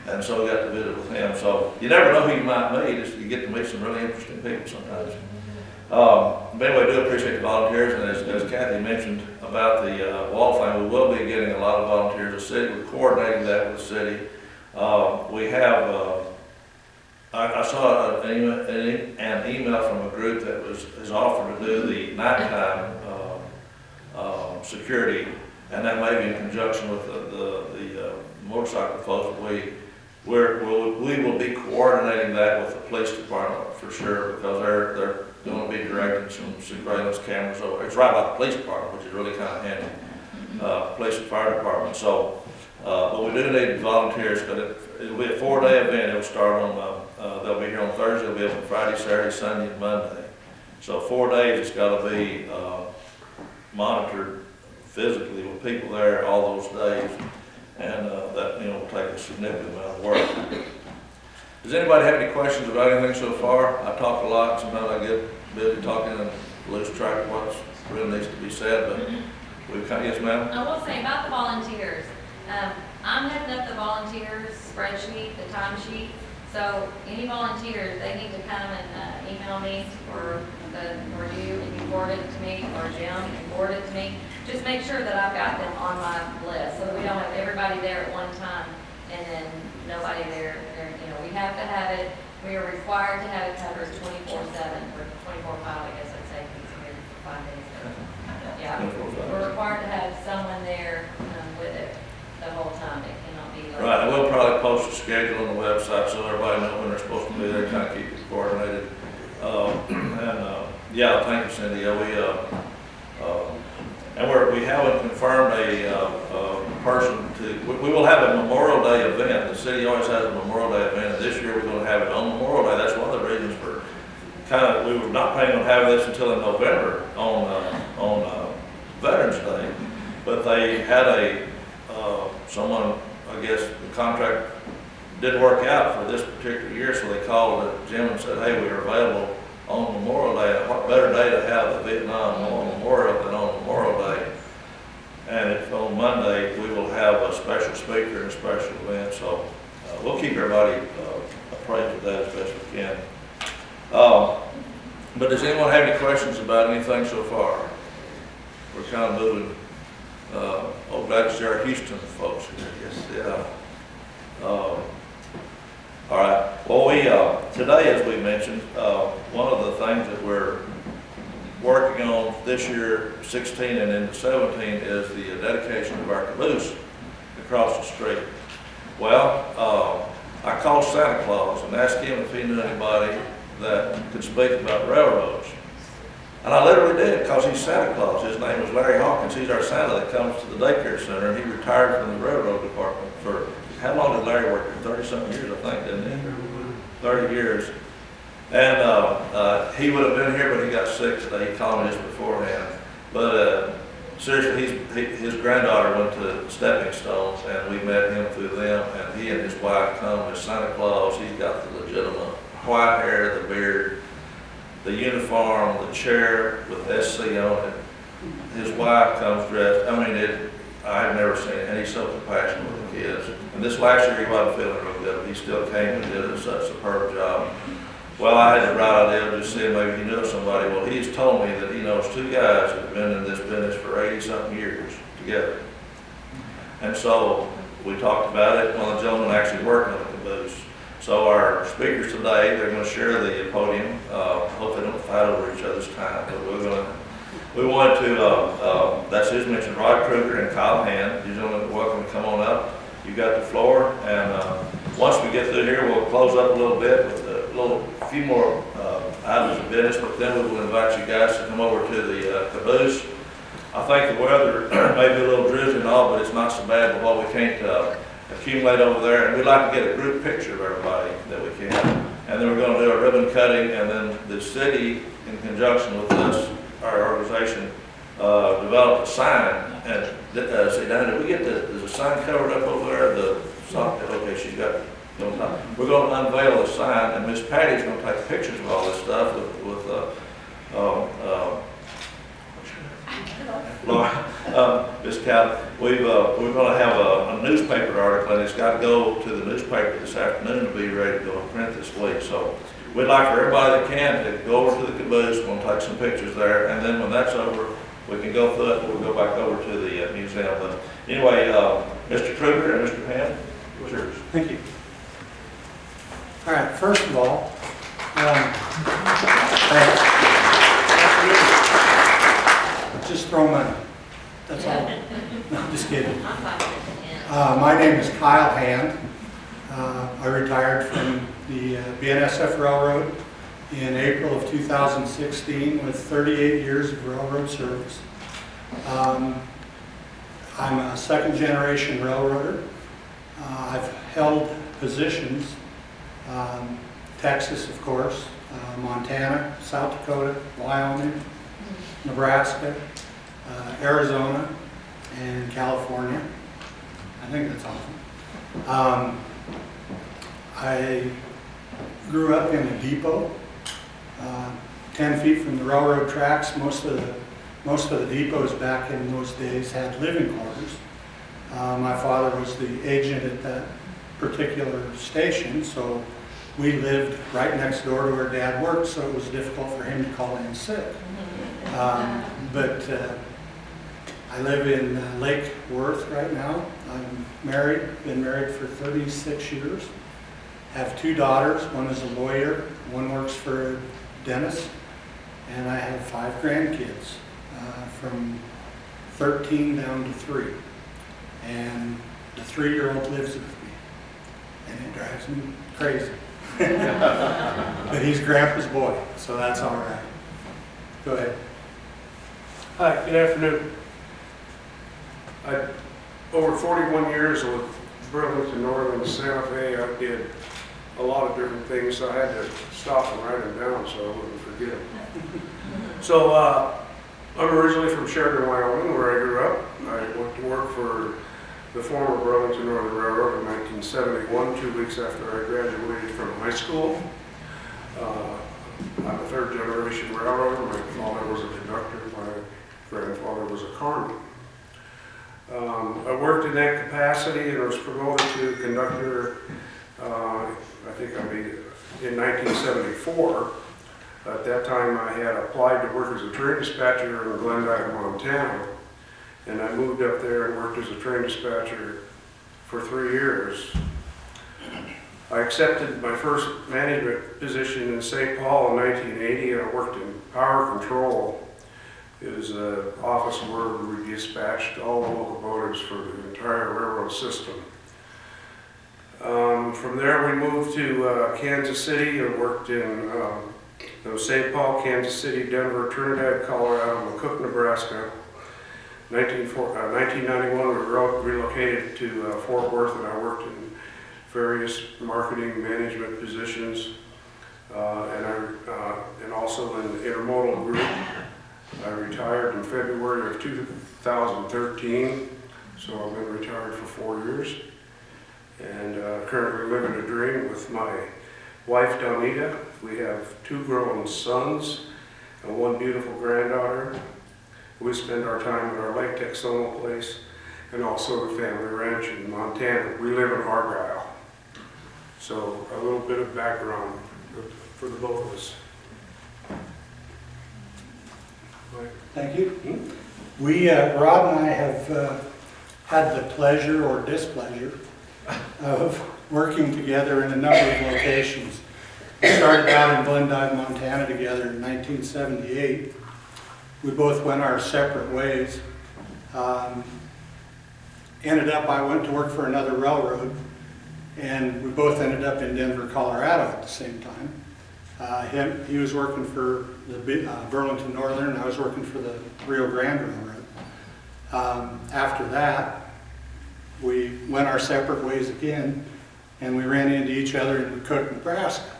and so we got to visit with him. So you never know who you might meet. You get to meet some really interesting people sometimes. But anyway, I do appreciate the volunteers, and as Kathy mentioned about the wall thing, we will be getting a lot of volunteers. The city, we're coordinating that with the city. We have, I saw an email from a group that has offered to do the nighttime security, and that may be in conjunction with the motorcycle folks. We will be coordinating that with the police department for sure, because they're going to be directing some surveillance cameras over. It's right by the police department, which is really kind of handy. Police and fire department. So, but we do need volunteers, because it'll be a 4-day event. It'll start on, they'll be here on Thursday, it'll be open Friday, Saturday, Sunday, and Monday. So 4 days, it's got to be monitored physically with people there all those days. And that, will take a significant amount of work. Does anybody have any questions about anything so far? I talk a lot, sometimes I get busy talking and lose track of what's really needs to be said, but we've kind of, yes, ma'am? I will say about the volunteers, I'm heading up the volunteers spreadsheet, the timesheet. So any volunteers, they need to come and email me or you, and you forward it to me, or Jim, and forward it to me. Just make sure that I've got them on my list, so that we don't have everybody there at one time and then nobody there. You know, we have to have it, we are required to have it covered 24/7, or 24/5, I guess I'd say, because it's here for 5 days. Yeah, 24/5. we're required to have someone there with it the whole time. It cannot be like. Right, and we'll probably post a schedule on the website so everybody knows when they're supposed to be there, kind of keep it coordinated. Yeah, thank you, Cindy. Yeah, we haven't confirmed a person we will have a Memorial Day event. The city always has a Memorial Day event, and this year we're going to have it on Memorial Day. That's one of the reasons for we were not planning on having this until in November on Veterans Day, but they had someone, I guess the contract didn't work out for this particular year, so they called Jim and said, hey, we are available on Memorial Day. And what better day to have the Vietnam Memorial than on Memorial Day? And it's on Monday, we will have a special speaker and a special event, so we'll keep everybody appraised of that as best we can. But does anyone have any questions about anything so far? We're kind of moving. Glad to see our Houston folks here. Yes, yeah. All right. Well, today, as we mentioned, one of the things that we're working on this year, 16 and into 17, is the dedication of our caboose across the street. Well, I called Santa Claus and asked him if he knew anybody that could speak about railroads. And I literally did, because he's Santa Claus. His name was Larry Hawkins. He's our Santa that comes to the daycare center, and he retired from the railroad department for, how long did Larry work there? 30-something years, I think, didn't he? 30 years. And he would have been here, but he got sick today. He called me just beforehand. But seriously, his granddaughter went to Stepping Stones, and we met him through them, and he and his wife come as Santa Claus. He's got the legitimate white hair, the beard, the uniform, the chair with SC on it. His wife comes dressed, I mean, I've never seen it, and he's so compassionate with the kids. And this last year he wasn't feeling real good, but he still came and did such a superb job. Well, I had the right idea of just seeing maybe he knew somebody. Well, he's told me that he knows 2 guys that have been in this business for 80-something years together. And so we talked about it. One of the gentlemen actually worked on the caboose. So our speakers today, they're going to share the podium. Hope they don't fight over each other's time, but we wanted to, that's who's mentioned, Rod Kruger and Kyle Hand. You gentlemen are welcome to come on up. You got the floor, and once we get through here, we'll close up a little bit with a few more items of business, but then we will invite you guys to come over to the caboose. I think the weather may be a little drizzly and all, but it's not so bad, but what we can't accumulate over there, and we'd like to get a group picture of everybody that we can. And then we're going to do a ribbon cutting, and then the city, in conjunction with us, our organization, developed a sign. And see, Diana, did we get there's a sign covered up over there? Okay, she's got it on top. We're going to unveil the sign, and Miss Patty's going to take pictures of all this stuff with Miss Cal. We're going to have a newspaper article, and it's got to go to the newspaper this afternoon to be ready to go and print this week. So we'd like for everybody that can to go over to the caboose. We're going to take some pictures there, and then when that's over, we can go through it. We'll go back over to the museum. But anyway, Mr. Kruger and Mr. Hand, what's yours? Thank you. All right, first of all, just throw money. That's all. No, I'm just kidding. I'm fine with it. My name is Kyle Hand. I retired from the BNSF Railroad in April of 2016 with 38 years of railroad service. I'm a second generation railroader. I've held positions, Texas, of course, Montana, South Dakota, Wyoming, Nebraska, Arizona, and California. I think that's awesome. I grew up in a depot, 10 feet from the railroad tracks. Most of the most of the depots back in those days had living quarters. My father was the agent at that particular station, so we lived right next door to where Dad worked, so it was difficult for him to call in sick. But I live in Lake Worth right now. I'm married, been married for 36 years. Have 2 daughters. One is a lawyer, one works for a dentist, and I have 5 grandkids, from 13 down to 3. And the 3-year-old lives with me, and it drives me crazy. But he's Grandpa's boy, so that's all right. Go ahead. Hi, good afternoon. Over 41 years with Burlington Northern Santa Fe, I did a lot of different things, so I had to stop and write them down so I wouldn't forget them. So I'm originally from Sheridan, Wyoming, where I grew up. I went to work for the former Burlington Northern Railroad in 1971, 2 weeks after I graduated from high school. I'm a 3rd generation railroader. My father was a conductor, my grandfather was a carman. I worked in that capacity and was promoted to conductor, I think in 1974. At that time I had applied to work as a train dispatcher in Glendive, Montana. And I moved up there and worked as a train dispatcher for 3 years. I accepted my first management position in St. Paul in 1980, and I worked in power control. It was an office where we dispatched all the locomotives for the entire railroad system. From there we moved to Kansas City and worked in St. Paul, Kansas City, Denver, Trinidad, Colorado, McCook, Nebraska. 1991 we relocated to Fort Worth, and I worked in various marketing management positions, and also in the intermodal group. I retired in February of 2013, so I've been retired for 4 years, and currently living a dream with my wife Donita. We have 2 grown sons and 1 beautiful granddaughter. We spend our time at our Lake Texoma place and also the family ranch in Montana. We live in Argyle. So a little bit of background for the both of us. Thank you. We, Rod and I have had the pleasure or displeasure of working together in a number of locations. We started out in Glendive, Montana together in 1978. We both went our separate ways. Ended up, I went to work for another railroad, and we both ended up in Denver, Colorado at the same time. He was working for the Burlington Northern, and I was working for the Rio Grande Railroad. After that, we went our separate ways again, and we ran into each other in McCook, Nebraska.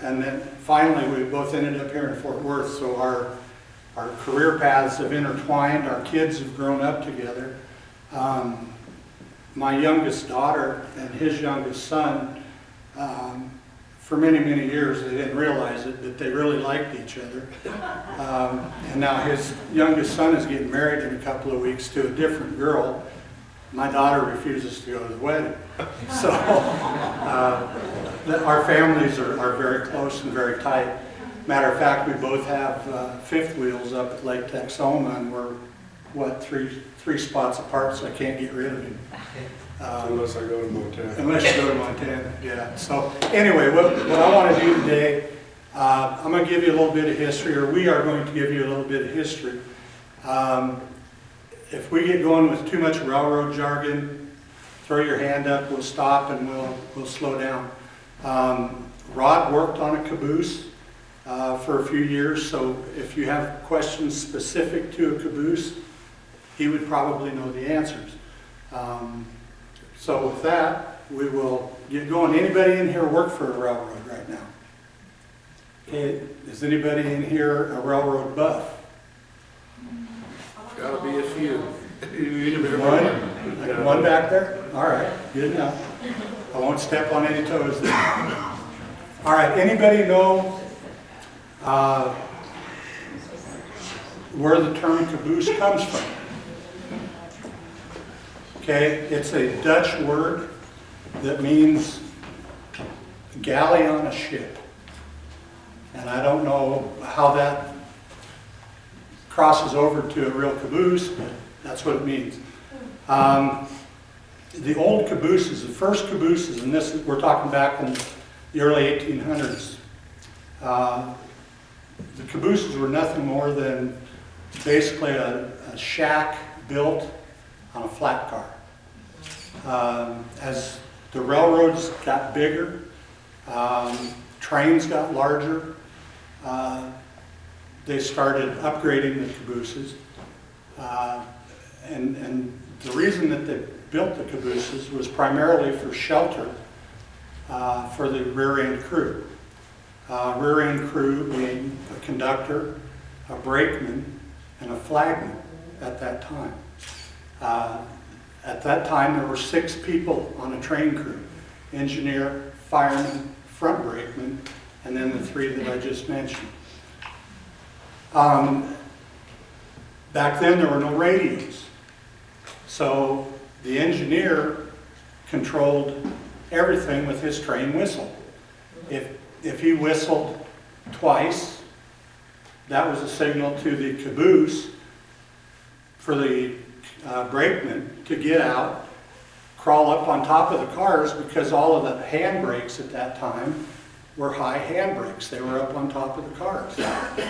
And then finally we both ended up here in Fort Worth, so our career paths have intertwined, our kids have grown up together. My youngest daughter and his youngest son, for many, many years, they didn't realize it, but they really liked each other. And now his youngest son is getting married in a couple of weeks to a different girl. My daughter refuses to go to the wedding. So our families are very close and very tight. Matter of fact, we both have fifth wheels up at Lake Texoma, and we're, three spots apart, so I can't get rid of him. Unless I go to Montana. Unless you go to Montana, yeah. So anyway, what I want to do today, I'm going to give you a little bit of history, or we are going to give you a little bit of history. If we get going with too much railroad jargon, throw your hand up, we'll stop and we'll slow down. Rod worked on a caboose for a few years, so if you have questions specific to a caboose, he would probably know the answers. So with that, we will get going. Anybody in here work for a railroad right now? Okay, is anybody in here a railroad buff? Gotta be a few. One back there? All right, good enough. I won't step on any toes there. All right, anybody know where the term caboose comes from. Okay, it's a Dutch word that means galley on a ship. And I don't know how that crosses over to a real caboose, but that's what it means. The old cabooses, the first cabooses, and this we're talking back in the early 1800s, the cabooses were nothing more than basically a shack built on a flat car. As the railroads got bigger, trains got larger, they started upgrading the cabooses. And the reason that they built the cabooses was primarily for shelter for the rear end crew. Rear end crew being a conductor, a brakeman, and a flagman at that time. At that time, there were 6 people on a train crew: engineer, fireman, front brakeman, and then the 3 that I just mentioned. Back then, there were no radios. So the engineer controlled everything with his train whistle. If he whistled twice, that was a signal to the caboose for the brakeman to get out, crawl up on top of the cars, because all of the handbrakes at that time were high handbrakes. They were up on top of the cars.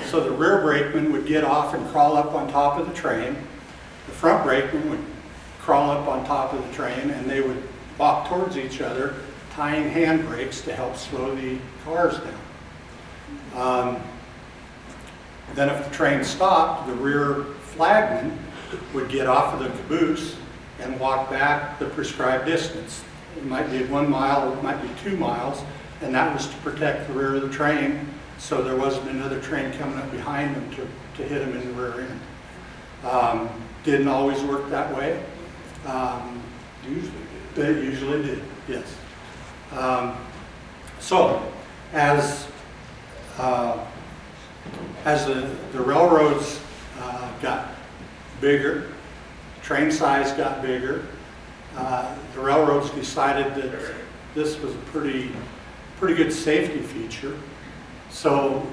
So the rear brakeman would get off and crawl up on top of the train. The front brakeman would crawl up on top of the train, and they would walk towards each other, tying handbrakes to help slow the cars down. Then if the train stopped, the rear flagman would get off of the caboose and walk back the prescribed distance. It might be 1 mile, it might be 2 miles, and that was to protect the rear of the train, so there wasn't another train coming up behind them to hit them in the rear end. Didn't always work that way. It usually did, yes. So, as the railroads got bigger, train size got bigger, the railroads decided that this was a pretty good safety feature. So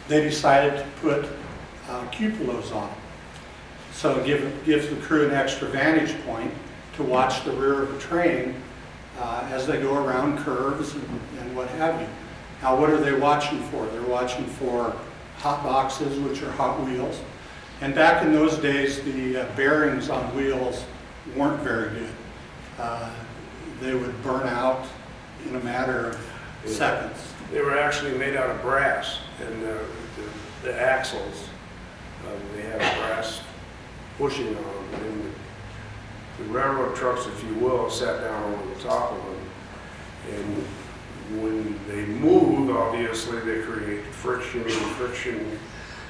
they decided to put cupolas on. So it gives the crew an extra vantage point to watch the rear of the train as they go around curves and what have you. Now, what are they watching for? They're watching for hot boxes, which are hot wheels. And back in those days, the bearings on wheels weren't very good. They would burn out in a matter of seconds. They were actually made out of brass, and the axles, they have brass bushing on them. And the railroad trucks, if you will, sat down over the top of them. And when they move, obviously, they create friction, and friction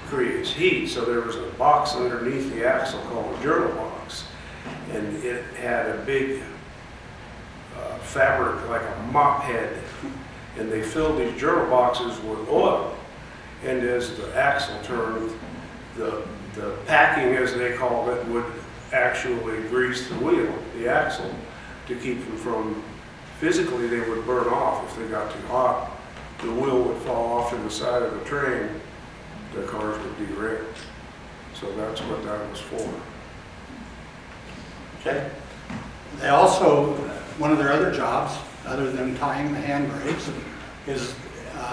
creates heat. So there was a box underneath the axle called a journal box, and it had a big fabric like a mop head, and they filled these journal boxes with oil. And as the axle turned, the packing, as they called it, would actually grease the wheel, the axle, to keep them from, physically they would burn off if they got too hot. The wheel would fall off to the side of the train, the cars would derail. So that's what that was for. Okay. They also, one of their other jobs, other than tying the handbrakes, is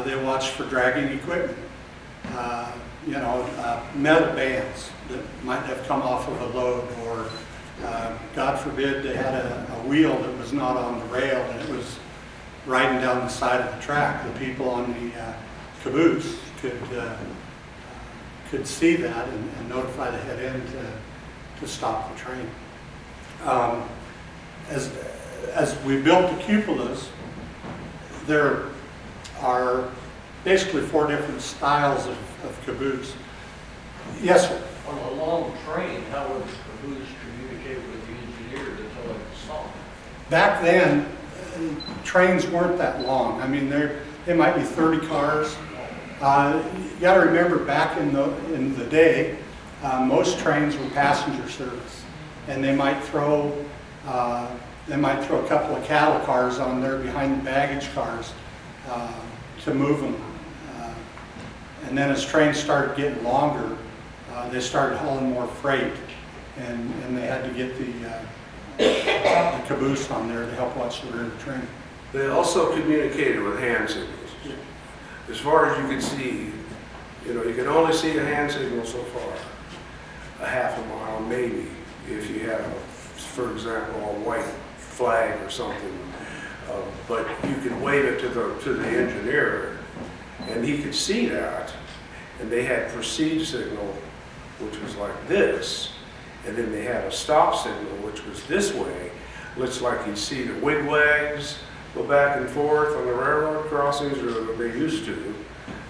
they watch for dragging equipment. Metal bands that might have come off of a load, or God forbid they had a wheel that was not on the rail and it was riding down the side of the track. The people on the caboose could see that and notify the head end to stop the train. As we built the cupolas, there are basically 4 different styles of caboose. Yes, sir? On a long train, how would the caboose communicate with the engineer to tell him to stop? Back then, trains weren't that long. I mean, they might be 30 cars. You got to remember, back in the day, most trains were passenger service, and they might throw a couple of cattle cars on there behind the baggage cars to move them. And then as trains started getting longer, they started hauling more freight, and they had to get the caboose on there to help watch the rear of the train. They also communicated with hand signals. As far as you could see, you can only see a hand signal so far, a half a mile maybe, if you have, for example, a white flag or something. But you could wave it to the engineer, and he could see that. And they had proceed signal, which was like this, and then they had a stop signal, which was this way. Looks like you'd see the wigwags go back and forth on the railroad crossings, or they used to.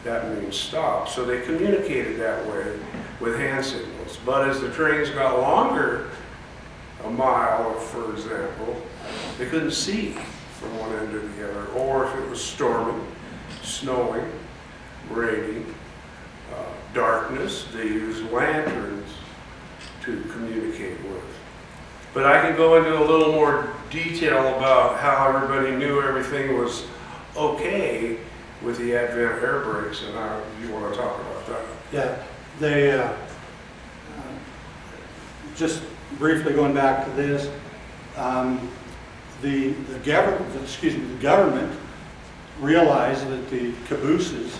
That means stop. So they communicated that way with hand signals. But as the trains got longer, a mile, for example, they couldn't see from one end to the other. Or if it was storming, snowing, raining, darkness, they used lanterns to communicate with. But I can go into a little more detail about how everybody knew everything was okay with the advent of air brakes, and how you want to talk about that. Yeah, they, just briefly going back to this, the government realized that the cabooses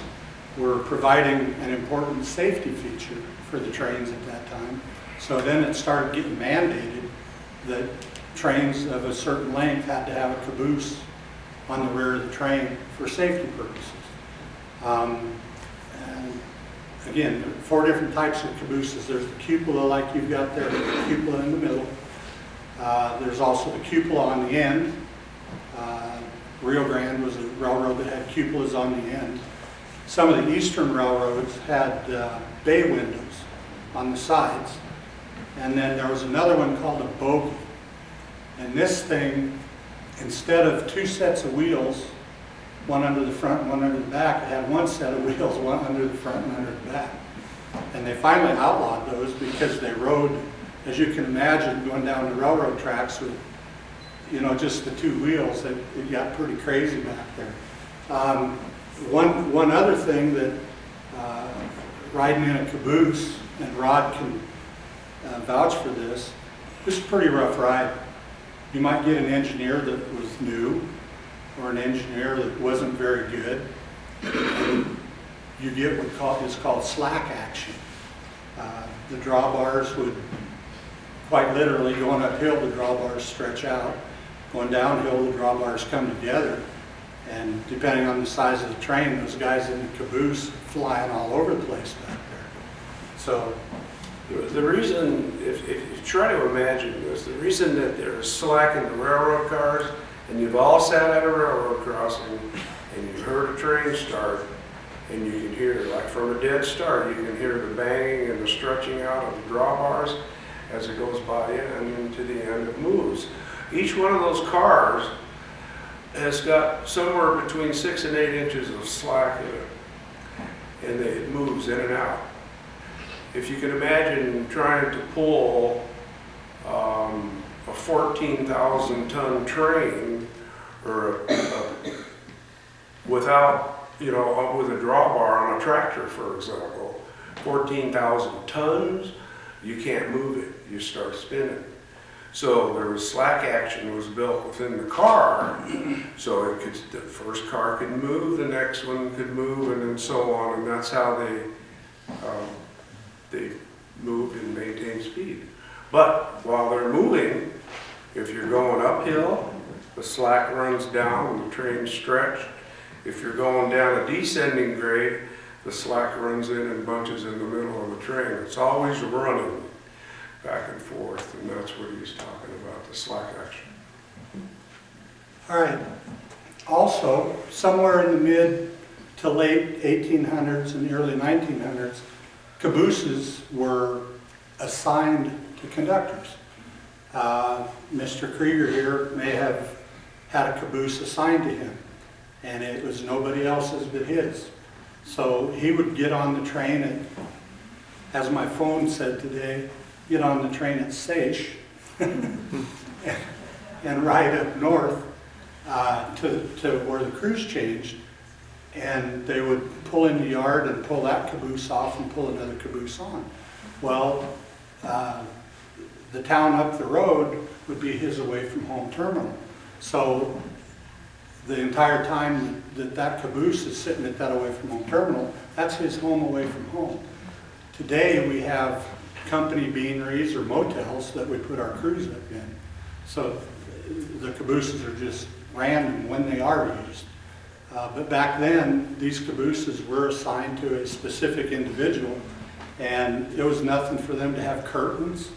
were providing an important safety feature for the trains at that time. So then it started getting mandated that trains of a certain length had to have a caboose on the rear of the train for safety purposes. And again, 4 different types of cabooses. There's the cupola like you've got there, the cupola in the middle. There's also the cupola on the end. Rio Grande was a railroad that had cupolas on the end. Some of the eastern railroads had bay windows on the sides. And then there was another one called a bogie. And this thing, instead of 2 sets of wheels, one under the front and one under the back, it had 1 set of wheels, one under the front and under the back. And they finally outlawed those because they rode, as you can imagine, going down the railroad tracks with, just the 2 wheels. It got pretty crazy back there. One other thing that riding in a caboose, and Rod can vouch for this, it's a pretty rough ride. You might get an engineer that was new, or an engineer that wasn't very good, and you get what is called slack action. The drawbars would, quite literally, going uphill, the drawbars stretch out. Going downhill, the drawbars come together. And depending on the size of the train, those guys in the caboose flying all over the place back there. So the reason, if you try to imagine this, the reason that there's slack in the railroad cars, and you've all sat at a railroad crossing, and you've heard a train start, and you can hear, like from a dead start, you can hear the banging and the stretching out of the drawbars as it goes by you, and then to the end it moves. Each one of those cars has got somewhere between 6 and 8 inches of slack in it, and it moves in and out. If you can imagine trying to pull a 14,000-ton train, or without, with a drawbar on a tractor, for example, 14,000 tons, you can't move it. You start spinning. So there was slack action was built within the car, so the first car could move, the next one could move, and then so on, and that's how they move and maintain speed. But while they're moving, if you're going uphill, the slack runs down and the train's stretched. If you're going down a descending grade, the slack runs in and bunches in the middle of the train. It's always running back and forth, and that's what he's talking about, the slack action. all right. Also, somewhere in the mid to late 1800s and the early 1900s, cabooses were assigned to conductors. Mr. Krieger here may have had a caboose assigned to him, and it was nobody else's but his. So he would get on the train at, as my phone said today, get on the train at Sach and ride up north to where the crews changed. And they would pull in the yard and pull that caboose off and pull another caboose on. Well, the town up the road would be his away from home terminal. So the entire time that caboose is sitting at that away from home terminal, that's his home away from home. Today we have company beaneries or motels that we put our crews up in. So the cabooses are just random when they are used. But back then, these cabooses were assigned to a specific individual, and it was nothing for them to have curtains,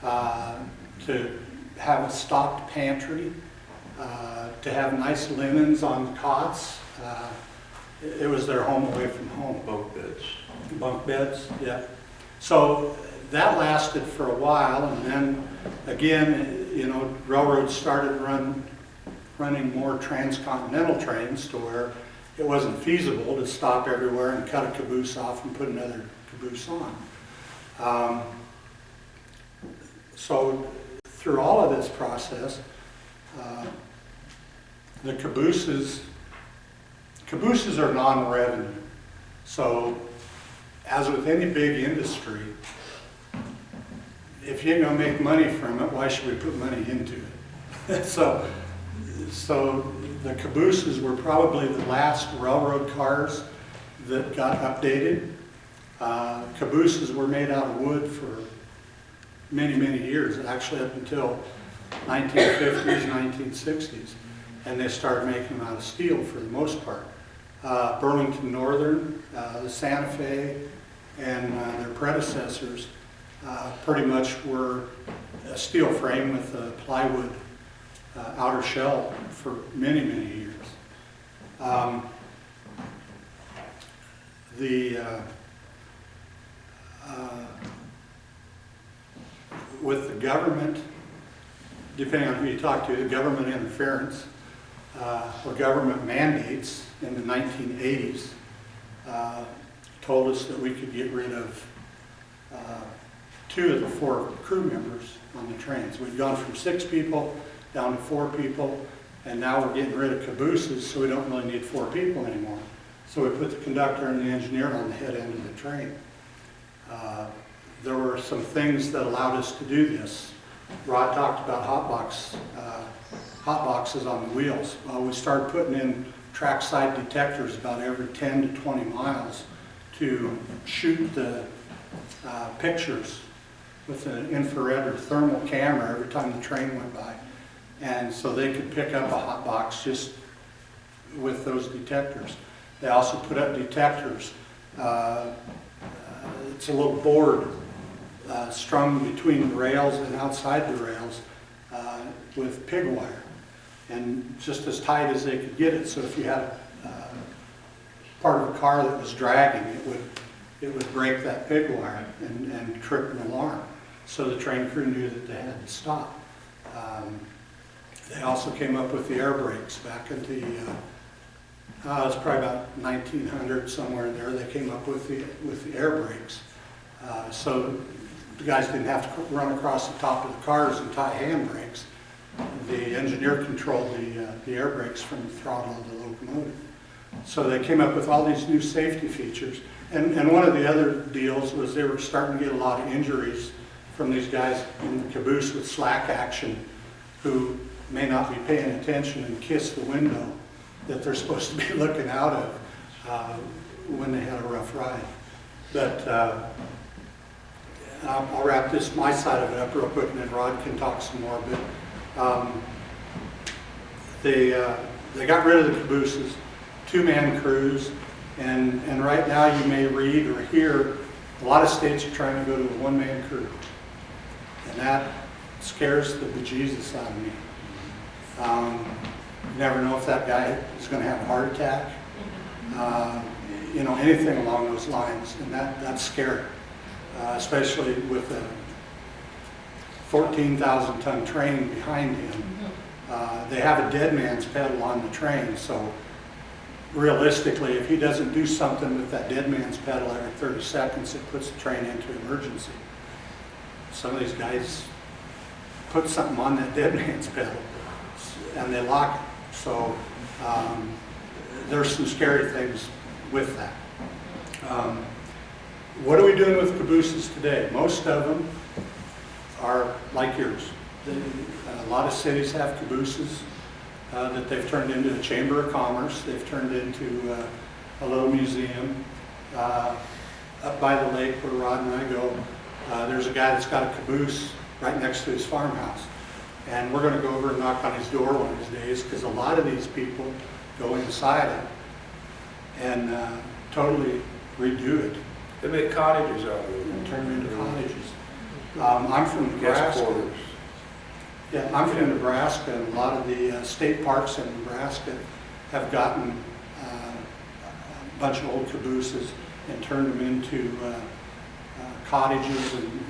to have a stocked pantry, to have nice linens on cots. It was their home away from home. Bunk beds. Bunk beds, yeah. So that lasted for a while, and then again, you know, railroads started running more transcontinental trains to where it wasn't feasible to stop everywhere and cut a caboose off and put another caboose on. So through all of this process, the cabooses are non-revenue. So as with any big industry, if you're going to make money from it, why should we put money into it? So the cabooses were probably the last railroad cars that got updated. Cabooses were made out of wood for many, many years, actually up until 1950s, 1960s. And they started making them out of steel for the most part. Burlington Northern, the Santa Fe, and their predecessors pretty much were a steel frame with a plywood outer shell for many, many years. With the government, depending on who you talk to, the government interference or government mandates in the 1980s told us that we could get rid of 2 of the 4 crew members on the trains. We'd gone from 6 people down to 4 people, and now we're getting rid of cabooses, so we don't really need 4 people anymore. So we put the conductor and the engineer on the head end of the train. There were some things that allowed us to do this. Rod talked about hot boxes on the wheels. Well, we started putting in trackside detectors about every 10 to 20 miles to shoot the pictures with an infrared or thermal camera every time the train went by. And so they could pick up a hot box just with those detectors. They also put up detectors. It's a little board strung between the rails and outside the rails with pig wire, and just as tight as they could get it. So if you had part of a car that was dragging, it would break that pig wire and trip an alarm. So the train crew knew that they had to stop. They also came up with the air brakes back in the, it was probably about 1900, somewhere in there. They came up with the air brakes. So the guys didn't have to run across the top of the cars and tie handbrakes. The engineer controlled the air brakes from the throttle of the locomotive. So they came up with all these new safety features. And one of the other deals was they were starting to get a lot of injuries from these guys in the caboose with slack action who may not be paying attention and kiss the window that they're supposed to be looking out of when they had a rough ride. But I'll wrap my side of it up real quick, and then Rod can talk some more. But they got rid of the cabooses, 2-man crews, and right now you may read or hear a lot of states are trying to go to a 1-man crew, and that scares the bejesus out of me. You never know if that guy is going to have a heart attack, you know, anything along those lines, and that's scary, especially with a 14,000-ton train behind him. They have a dead man's pedal on the train, so realistically, if he doesn't do something with that dead man's pedal every 30 seconds, it puts the train into emergency. Some of these guys put something on that dead man's pedal and they lock it. So there's some scary things with that. What are we doing with cabooses today? Most of them are like yours. A lot of cities have cabooses that they've turned into a chamber of commerce. They've turned into a little museum. Up by the lake where Rod and I go, there's a guy that's got a caboose right next to his farmhouse. And we're going to go over and knock on his door one of these days, because a lot of these people go inside it and totally redo it. They make cottages out of it. And turn them into cottages. I'm from Guest Nebraska. quarters. Yeah, I'm from Nebraska, and a lot of the state parks in Nebraska have gotten a bunch of old cabooses and turned them into cottages and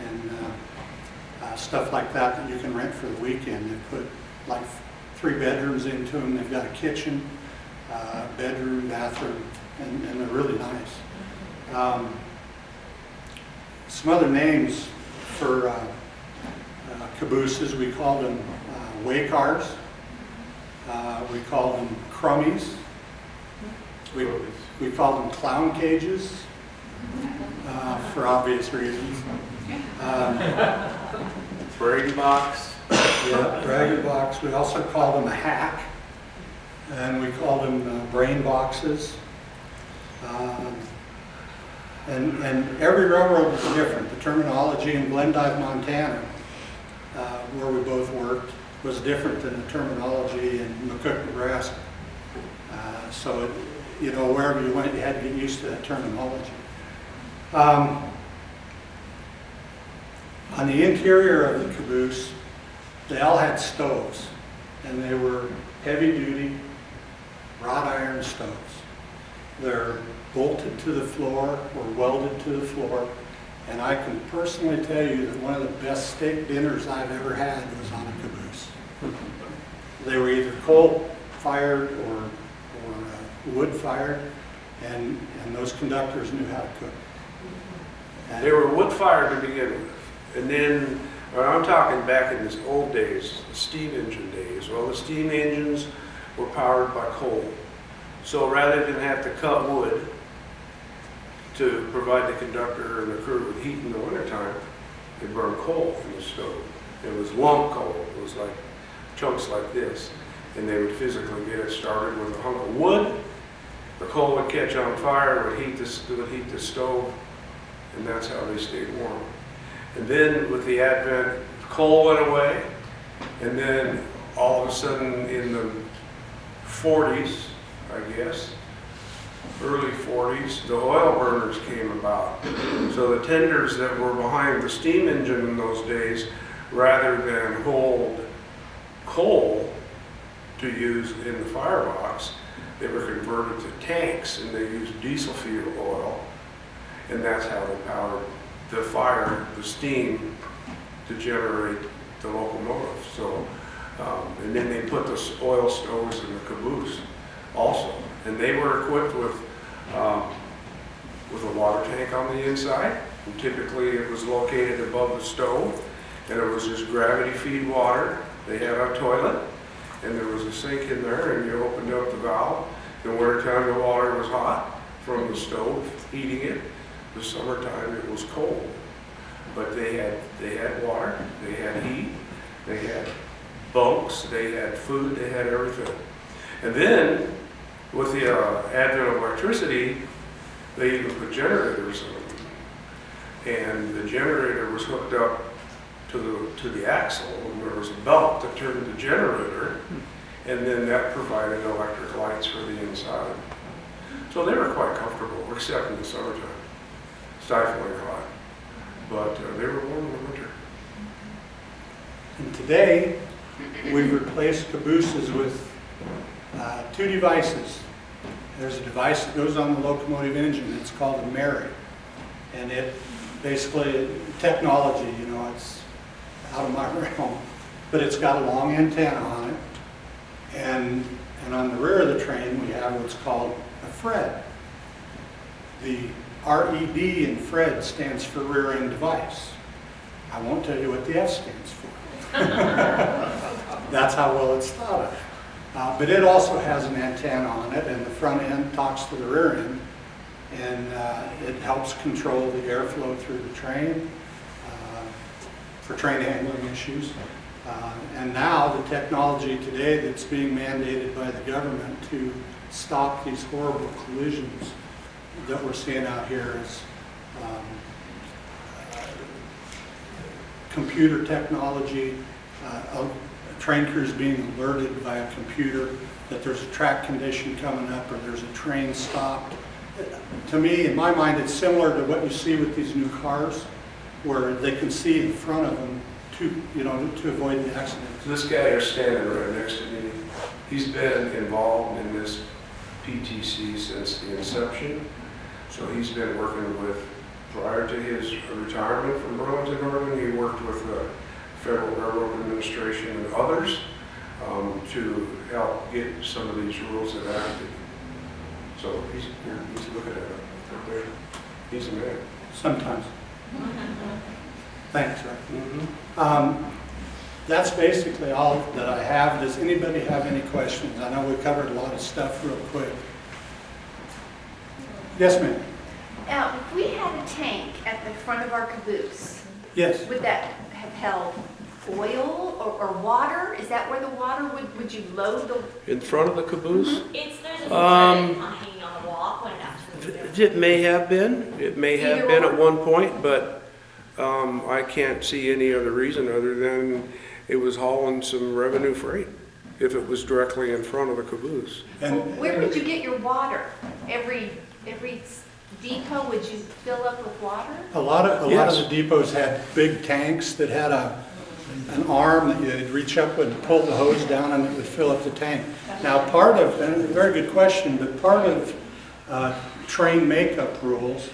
stuff like that that you can rent for the weekend. They put like 3 bedrooms into them. They've got a kitchen, bedroom, bathroom, and they're really nice. Some other names for cabooses, we call them way cars. We call them crummies. We call them clown cages for obvious reasons. Brady box. Yeah, Braggy box. We also call them a hack, and we call them brain boxes. And every railroad is different. The terminology in Glendive, Montana, where we both worked, was different than the terminology in McCook, Nebraska. So, wherever you went, you had to get used to that terminology. On the interior of the caboose, they all had stoves, and they were heavy-duty wrought iron stoves. They're bolted to the floor or welded to the floor, and I can personally tell you that one of the best steak dinners I've ever had was on a caboose. They were either coal-fired or wood-fired, and those conductors knew how to cook. And They were wood-fired to begin with. And then, I'm talking back in the old days, the steam engine days. Well, the steam engines were powered by coal. So rather than have to cut wood to provide the conductor and the crew with heat in the wintertime, they burned coal in the stove. It was lump coal. It was like chunks like this. And they would physically get it started with a hunk of wood. The coal would catch on fire, would heat the stove, and that's how they stayed warm. And then with the advent, coal went away, and then all of a sudden in the 40s, I guess, early 40s, the oil burners came about. So the tenders that were behind the steam engine in those days, rather than hold coal to use in the firebox, they were converted to tanks, and they used diesel fuel oil, and that's how they powered the fire, the steam, to generate the locomotive. So, and then they put the oil stoves in the caboose also, and they were equipped with a water tank on the inside. And typically, it was located above the stove, and it was just gravity feed water. They had a toilet, and there was a sink in there, and you opened up the valve. In wintertime, the water was hot from the stove, heating it. The summertime, it was cold. But they had water, they had heat, they had bunks, they had food, they had everything. And then, with the advent of electricity, they even put generators in them. And the generator was hooked up to the axle, and there was a belt that turned the generator, and then that provided electric lights for the inside. So they were quite comfortable, except in the summertime. Stifling hot, but they were warm in the winter. And today, we've replaced cabooses with 2 devices. There's a device that goes on the locomotive engine. It's called a Mary. And it basically, technology, it's out of my realm, but it's got a long antenna on it. And on the rear of the train, we have what's called FRED. The RED in FRED stands for rear end device. I won't tell you what the F stands for. That's how well it's thought of. But it also has an antenna on it, and the front end talks to the rear end, and it helps control the airflow through the train for train handling issues. And now the technology today that's being mandated by the government to stop these horrible collisions that we're seeing out here is computer technology, train crews being alerted by a computer that there's a track condition coming up or there's a train stopped. To me, in my mind, it's similar to what you see with these new cars, where they can see in front of them to avoid the accident. This guy is standing right next to me. He's been involved in this PTC since the inception. So he's been working with, prior to his retirement from Burlington Northern, he worked with the Federal Railroad Administration and others to help get some of these rules enacted. So he's looking at it up there. He's a man. Sometimes. Thanks, sir. That's basically all that I have. Does anybody have any questions? I know we covered a lot of stuff real quick. Yes, ma'am. Now, if we had a tank at the front of our caboose, Yes. would that have held oil or water? Is that where the water would you load the? In front of the caboose? There's a thread hanging on the wall, point out. It may have been. It may have Either been or? at one point, but I can't see any other reason other than it was hauling some revenue freight if it was directly in front of the caboose. Well, where would you get your water? Every depot, would you fill up with water? A lot of Yes. the depots had big tanks that had an arm that you'd reach up and pull the hose down and it would fill up the tank. Now and a very good question, but part of train makeup rules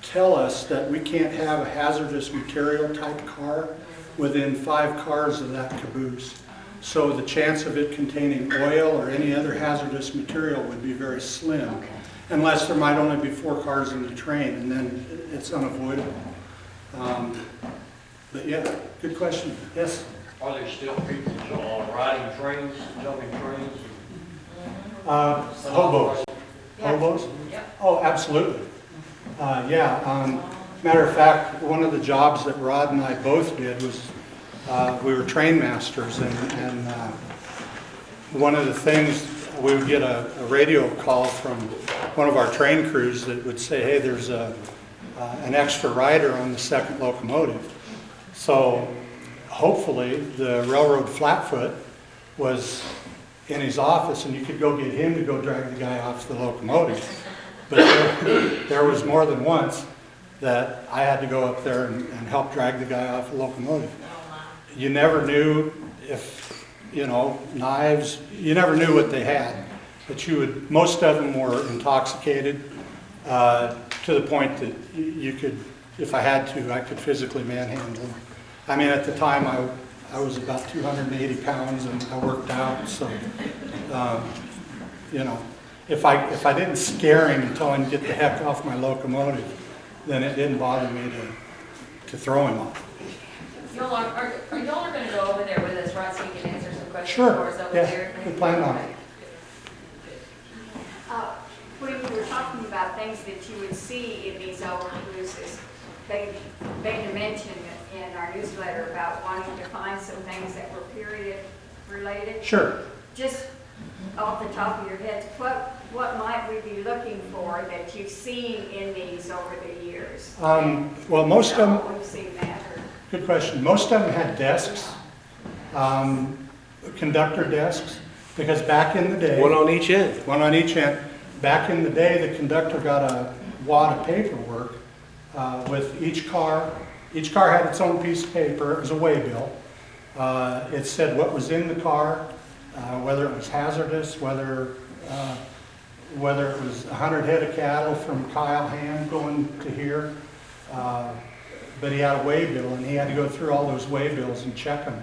tell us that we can't have a hazardous material type car within 5 cars of that caboose. So the chance of it containing oil or any other hazardous material would be very slim. Unless there might only be 4 cars in the train, and then it's unavoidable. But yeah, good question. Yes? Are there still people riding trains, jumping trains? Hobos. Yeah. Hobos? Yep. Oh, absolutely. Matter of fact, one of the jobs that Rod and I both did was we were train masters, and one of the things, we would get a radio call from one of our train crews that would say, hey, there's an extra rider on the second locomotive. So hopefully the railroad flatfoot was in his office and you could go get him to go drag the guy off the locomotive. But there was more than once that I had to go up there and help drag the guy off the locomotive. You never knew if, knives, you never knew what they had. But most of them were intoxicated to the point that you could, if I had to, I could physically manhandle them. I mean, at the time I was about 280 pounds and I worked out, so, if I didn't scare him and tell him to get the heck off my locomotive, then it didn't bother me to throw him off. Y'all are going to go over there with us, right, so you can answer some questions Sure, for us over yeah, here? we plan on it. When you were talking about things that you would see in these old cabooses, they mentioned in our newsletter about wanting to find some things that were period related. Sure. Just off the top of your heads, what might we be looking for that you've seen in these over the years? Well, most of them, We've seen that, or good question. Most of them had desks, conductor desks, because back in the day. One on each end. One on each end. Back in the day, the conductor got a wad of paperwork with each car. Each car had its own piece of paper. It was a waybill. It said what was in the car, whether it was hazardous, whether it was 100 head of cattle from Kyle Hand going to here. But he had a waybill, and he had to go through all those waybills and check them.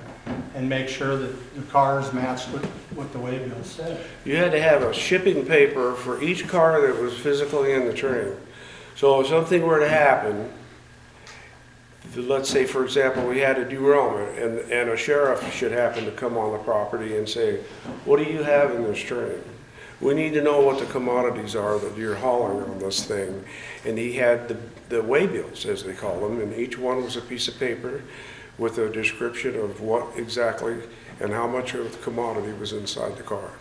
and make sure that the cars matched what the waybill said. You had to have a shipping paper for each car that was physically in the train. So if something were to happen, let's say, for example, we had a derailment and a sheriff should happen to come on the property and say, what do you have in this train? We need to know what the commodities are that you're hauling on this thing. And he had the waybills, as they call them, and each one was a piece of paper with a description of what exactly and how much of the commodity was inside the car.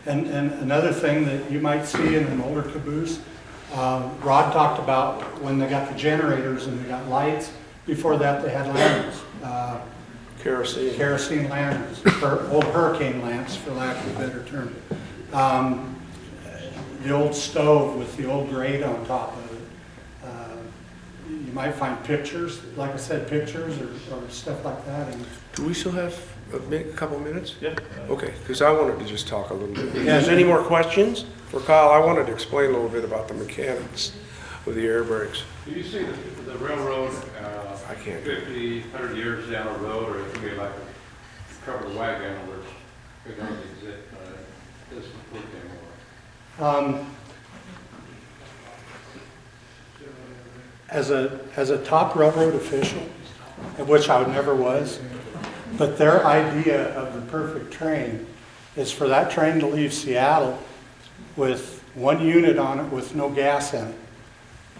And another thing that you might see in an older caboose, Rod talked about when they got the generators and they got lights. Before that, they had lanterns. Kerosene lanterns, old hurricane lamps, for lack of a better term. The old stove with the old grate on top of it. You might find pictures, like I said, pictures or stuff like that. And do we still have a couple minutes? Yeah. Okay, because I wanted to just talk a little bit. If Yeah. there's any more questions for Kyle, I wanted to explain a little bit about the mechanics of the air brakes. Do you see the railroad, I can't. 50, 100 years down the road, or it could be like a covered wagon, which it doesn't exist, doesn't work anymore? As a top railroad official, which I never was, but their idea of the perfect train is for that train to leave Seattle with 1 unit on it with no gas in it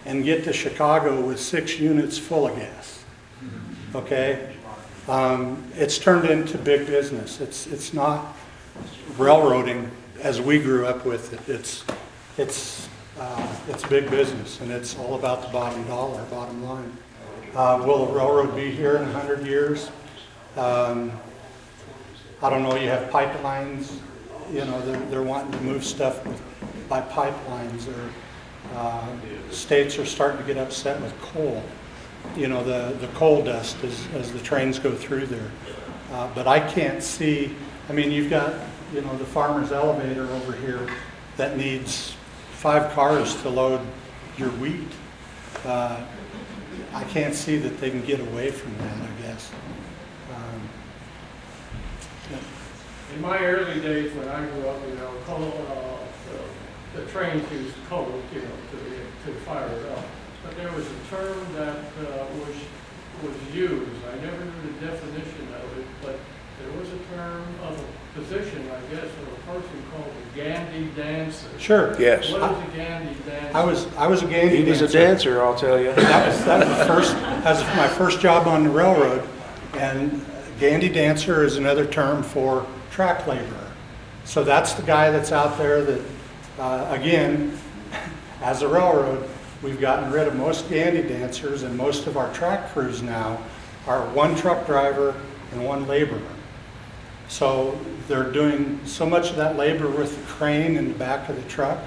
and get to Chicago with 6 units full of gas. Okay? It's turned into big business. It's not railroading as we grew up with it. It's big business, and it's all about the bottom dollar, bottom line. Will the railroad be here in 100 years? I don't know. You have pipelines. You know, they're wanting to move stuff by pipelines, or states are starting to get upset with coal. You know, the coal dust as the trains go through there. But I can't see. I mean, you've got, you know, the farmer's elevator over here that needs 5 cars to load your wheat. I can't see that they can get away from that, I guess. In my early days when I grew up, you know, the trains used coal, you know, to fire it up. But there was a term that was used. I never knew the definition of it, but there was a term of a position, I guess, of a person called a Gandy dancer. Sure. Yes. What is a Gandy dancer? I was a Gandy dancer. He was a dancer, I'll tell you. That was my first job on the railroad, and Gandy dancer is another term for track laborer. So that's the guy that's out there that, again, as a railroad, we've gotten rid of most Gandy dancers, and most of our track crews now are 1 truck driver and 1 laborer. So they're doing so much of that labor with the crane in the back of the truck.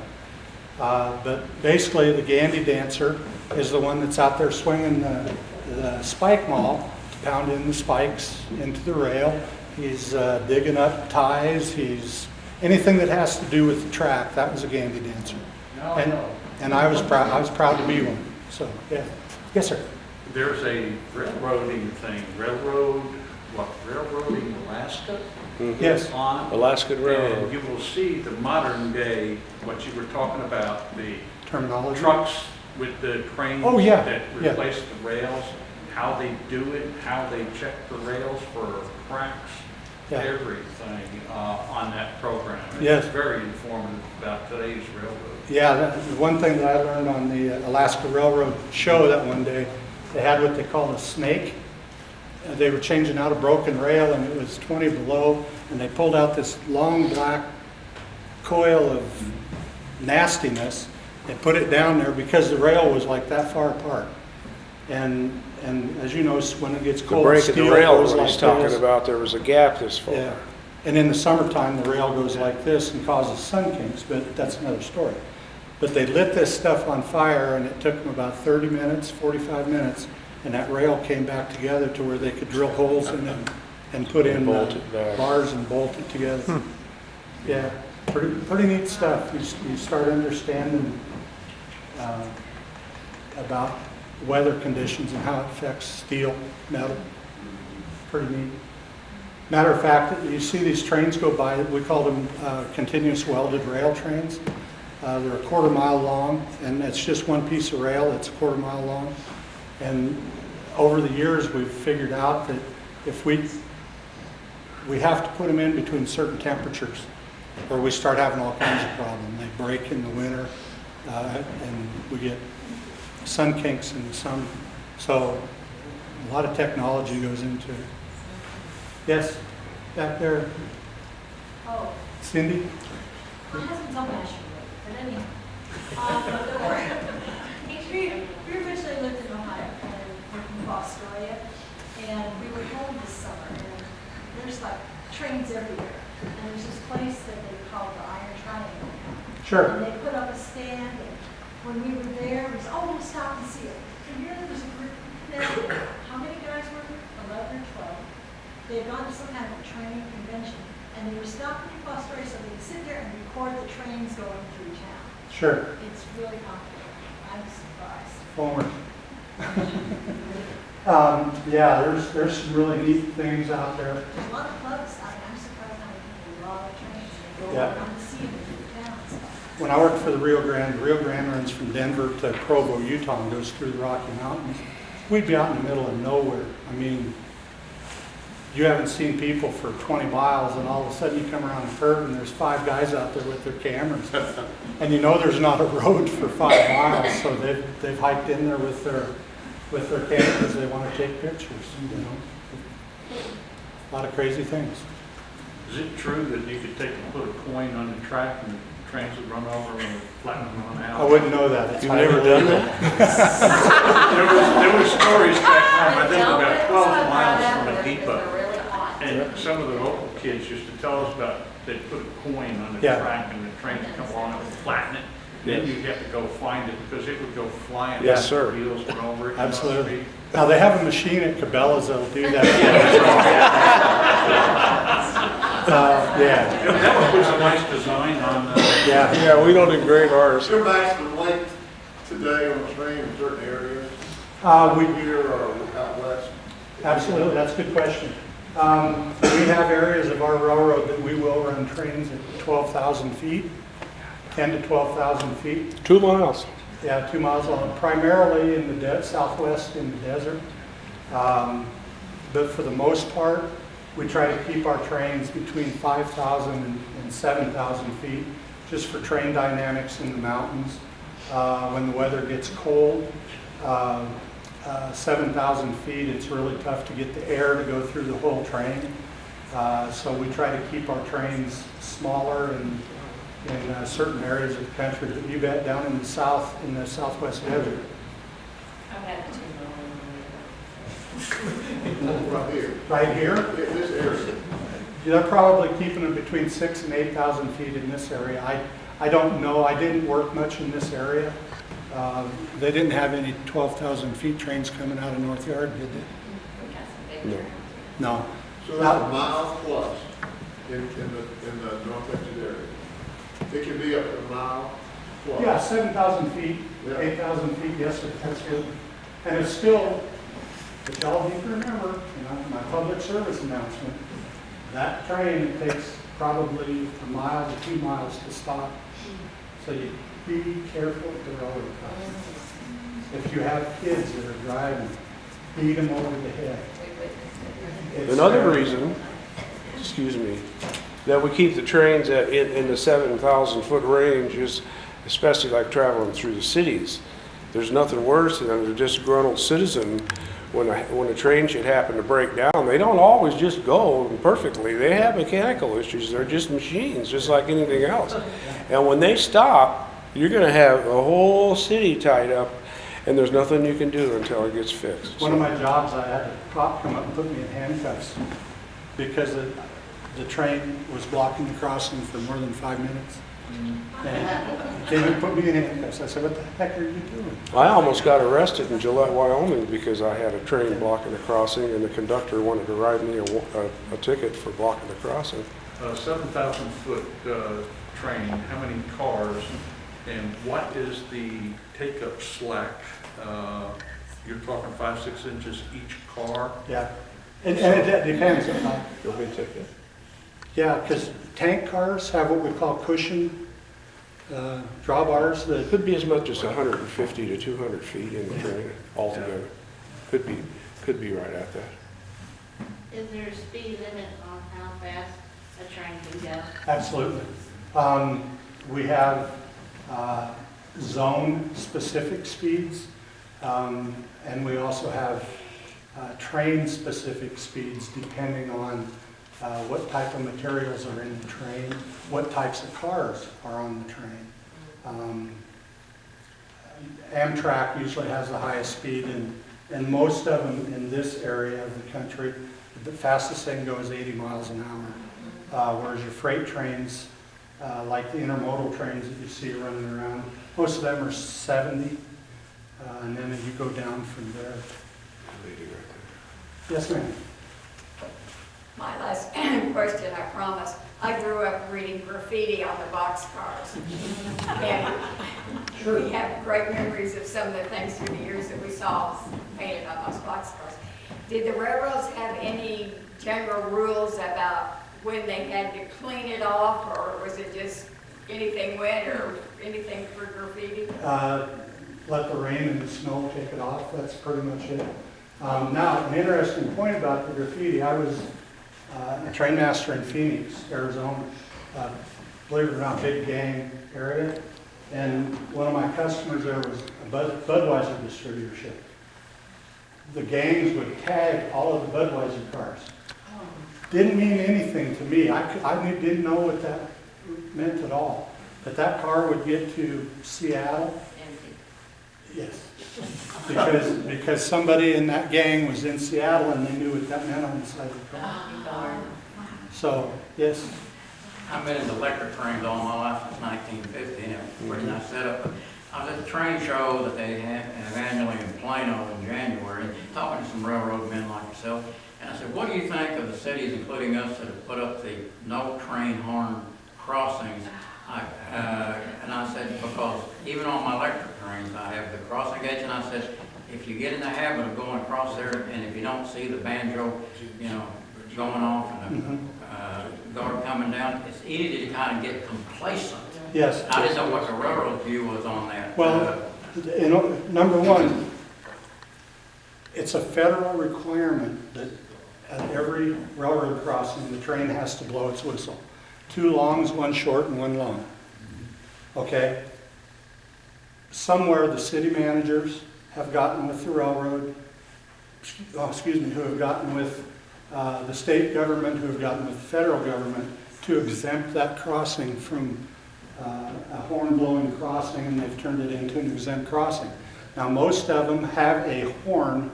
But basically, the Gandy dancer is the one that's out there swinging the spike maul to pound in the spikes into the rail. He's digging up ties. He's anything that has to do with the track. That was a Gandy dancer. And I was proud to be one. So yeah, yes sir. There's a railroading thing, railroading Alaska? Mm-hmm. Yes. On. Alaska Railroad. And you will see the modern day, what you were talking about, the Terminology. trucks with the cranes Oh, yeah, that yeah. replace the rails, how they do it, how they check the rails for cracks, Yeah. everything on that program. Yes. It's very informative about today's railroad. Yeah, the one thing that I learned on the Alaska Railroad show that one day, they had what they call a snake. They were changing out a broken rail, and it was 20 below, and they pulled out this long black coil of nastiness and put it down there because the rail was like that far apart. And as you know, when it gets The cold, break in steel the rail goes that like he's talking this. about, there was a gap this far. Yeah, and in the summertime, the rail goes like this and causes sun kinks, but that's another story. But they lit this stuff on fire, and it took them about 30 minutes, 45 minutes, and that rail came back together to where they could drill holes in it and put in bolt it back. bars and bolt it together. Yeah, pretty neat stuff. You start understanding about weather conditions and how it affects steel, metal. Pretty neat. Matter of fact, you see these trains go by, we call them continuous welded rail trains. They're a quarter-mile long, and it's just one piece of rail. It's a quarter-mile long. And over the years, we've figured out that if we have to put them in between certain temperatures, or we start having all kinds of problems. They break in the winter, and we get sun kinks in the summer. So a lot of technology goes into it. Yes, back there, Oh, Cindy? my husband's on national road, but anyhow. Don't worry. We originally lived in Ohio, and we're from Australia, and we were home this summer, and there's like trains everywhere. And there's this place that they call the Iron Triangle. Sure. And they put up a stand, and when we were there, it was, oh, we'll stop and see it. And here there was a group, now, how many guys were there? 11 or 12. They had gone to some kind of a training convention, and they were stopping in Australia so they could sit there and record the trains going through town. Sure. It's really popular. I'm surprised. Former. Yeah, there's some really neat things out there. There's a lot of clubs. I'm surprised how many people love trains. They go Yeah. around to see them through towns. When I worked for the Rio Grande runs from Denver to Provo, Utah, and goes through the Rocky Mountains. We'd be out in the middle of nowhere. I mean, you haven't seen people for 20 miles, and all of a sudden you come around a curve and there's 5 guys out there with their cameras. And you know there's not a road for 5 miles, so they've hiked in there with their cameras. They want to take pictures, you know. A lot of crazy things. Is it true that you could take and put a coin on the track and the trains would run over and flatten them on out? I wouldn't know that. It's You've never done that? There were stories back home. I lived about 12 miles from a depot. And some of the local kids used to tell us about, they'd put a coin on the Yeah. track and the train would come along and flatten it. Then you'd have to go find it because it would go flying. Yes, sir. Wheels went over it. Absolutely. Now, they have a machine at Cabela's that'll do that. Yeah, That was a nice design on, yeah. Yeah, we don't degrade ours. Is there maximum length today on the train in certain areas? We Here or out west? Absolutely, that's a good question. We have areas of our railroad that we will run trains at 12,000 feet, 10 to 12,000 feet. 2 miles. Yeah, 2 miles long, primarily in the southwest in the desert. But for the most part, we try to keep our trains between 5,000 and 7,000 feet, just for train dynamics in the mountains. When the weather gets cold, 7,000 feet, it's really tough to get the air to go through the whole train. So we try to keep our trains smaller in certain areas of the country. But you bet down in the southwest desert. Right here. Right here, In this area. they're probably keeping them between 6,000 and 8,000 feet in this area. I don't know, I didn't work much in this area. They didn't have any 12,000 feet trains coming out of North Yard, did they? No. So that's a mile plus in the northwest area. It can be up to a mile plus. Yeah, 7,000 feet, Yeah. 8,000 feet, yes, sir, that's good. And it's still, but y'all need to remember, my public service announcement, that train takes probably a mile to 2 miles to stop. So you be careful at the railroad crossing. If you have kids that are driving, beat them over the head. It's Another terrible. reason, excuse me, that we keep the trains in the 7,000 foot range is, especially like traveling through the cities. There's nothing worse than a disgruntled citizen when a train should happen to break down. They don't always just go perfectly. They have mechanical issues. They're just machines, just like anything else. And when they stop, you're going to have a whole city tied up, and there's nothing you can do until it gets fixed. One of my jobs, I had a cop come up and put me in handcuffs because the train was blocking the crossing for more than 5 minutes. And he came and put me in handcuffs. I said, what the heck are you doing? I almost got arrested in Gillette, Wyoming because I had a train blocking the crossing, and the conductor wanted to write me a ticket for blocking the crossing. 7,000 foot train, how many cars, and what is the take-up slack? You're talking 5-6 inches each car? Yeah. And it depends. You'll be taking. Yeah, because tank cars have what we call cushion drawbars that Could be as much as 150 to 200 feet in the train altogether. Could be right at that. Is there a speed limit on how fast a train can go? Absolutely. We have zone-specific speeds, and we also have train-specific speeds depending on what type of materials are in the train, what types of cars are on the train. Amtrak usually has the highest speed, and most of them in this area of the country, the fastest they can go is 80 miles an hour. Whereas your freight trains, like the intermodal trains that you see running around, most of them are 70, and then you go down from there. Yes, ma'am. My last question, I promise. I grew up reading graffiti on the boxcars. And we have great memories of some of the things through the years that we saw painted on those boxcars. Did the railroads have any general rules about when they had to clean it off, or was it just anything wet or anything for graffiti? Let the rain and the snow take it off. That's pretty much it. Now, an interesting point about the graffiti, I was a train master in Phoenix, Arizona, believe it or not, big gang area. And one of my customers there was a Budweiser distributorship. The gangs would tag all of the Budweiser cars. Didn't mean anything to me. I didn't know what that meant at all. But that car would get to Seattle. Yes. Because somebody in that gang was in Seattle and they knew what that meant on the side of the car. So, yes. I've been in electric trains all my life since 1950, and it was a pretty nice setup. But I was at the train show that they had annually in Plano in January, talking to some railroad men like yourself, and I said, what do you think of the cities, including us, that have put up the no train horn crossings? And I said, because even on my electric trains, I have the crossing gates, and I said, if you get in the habit of going across there, and if you don't see the banjo, going off and the guard coming down, it's easy to kind of get complacent. Yes. I didn't know what the railroad view was on that. Well, number one, it's a federal requirement that at every railroad crossing, the train has to blow its whistle. 2 longs, 1 short, and 1 long. Okay? Somewhere the city managers have gotten with the railroad, who have gotten with the state government, who have gotten with the federal government to exempt that crossing from a horn-blowing crossing, and they've turned it into an exempt crossing. Now, most of them have a horn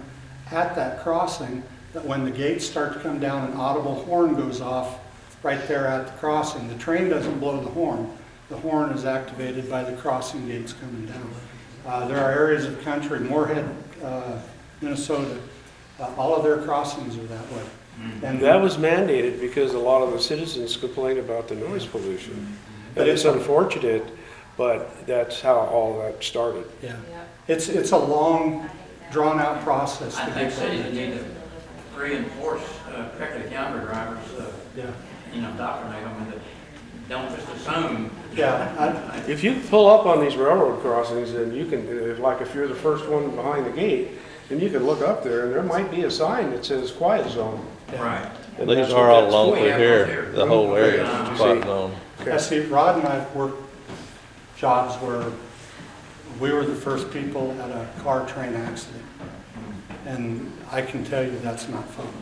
at that crossing that when the gates start to come down, an audible horn goes off right there at the crossing. The train doesn't blow the horn. The horn is activated by the crossing gates coming down. There are areas of the country, Moorhead, Minnesota, all of their crossings are that way. And that was mandated because a lot of the citizens complain about the noise pollution. But it's unfortunate, but that's how all that started. Yeah. It's a long, drawn-out process. I think cities need to reinforce, particularly younger drivers, indoctrinate them, and don't just assume. Yeah. If you pull up on these railroad crossings, and you can, like if you're the first one behind the gate, then you can look up there, and there might be a sign that says quiet zone. Right. And these are all locally here, the whole area is quiet zone. I see, Rod and I have worked jobs where we were the first people at a car-train accident. And I can tell you that's not fun.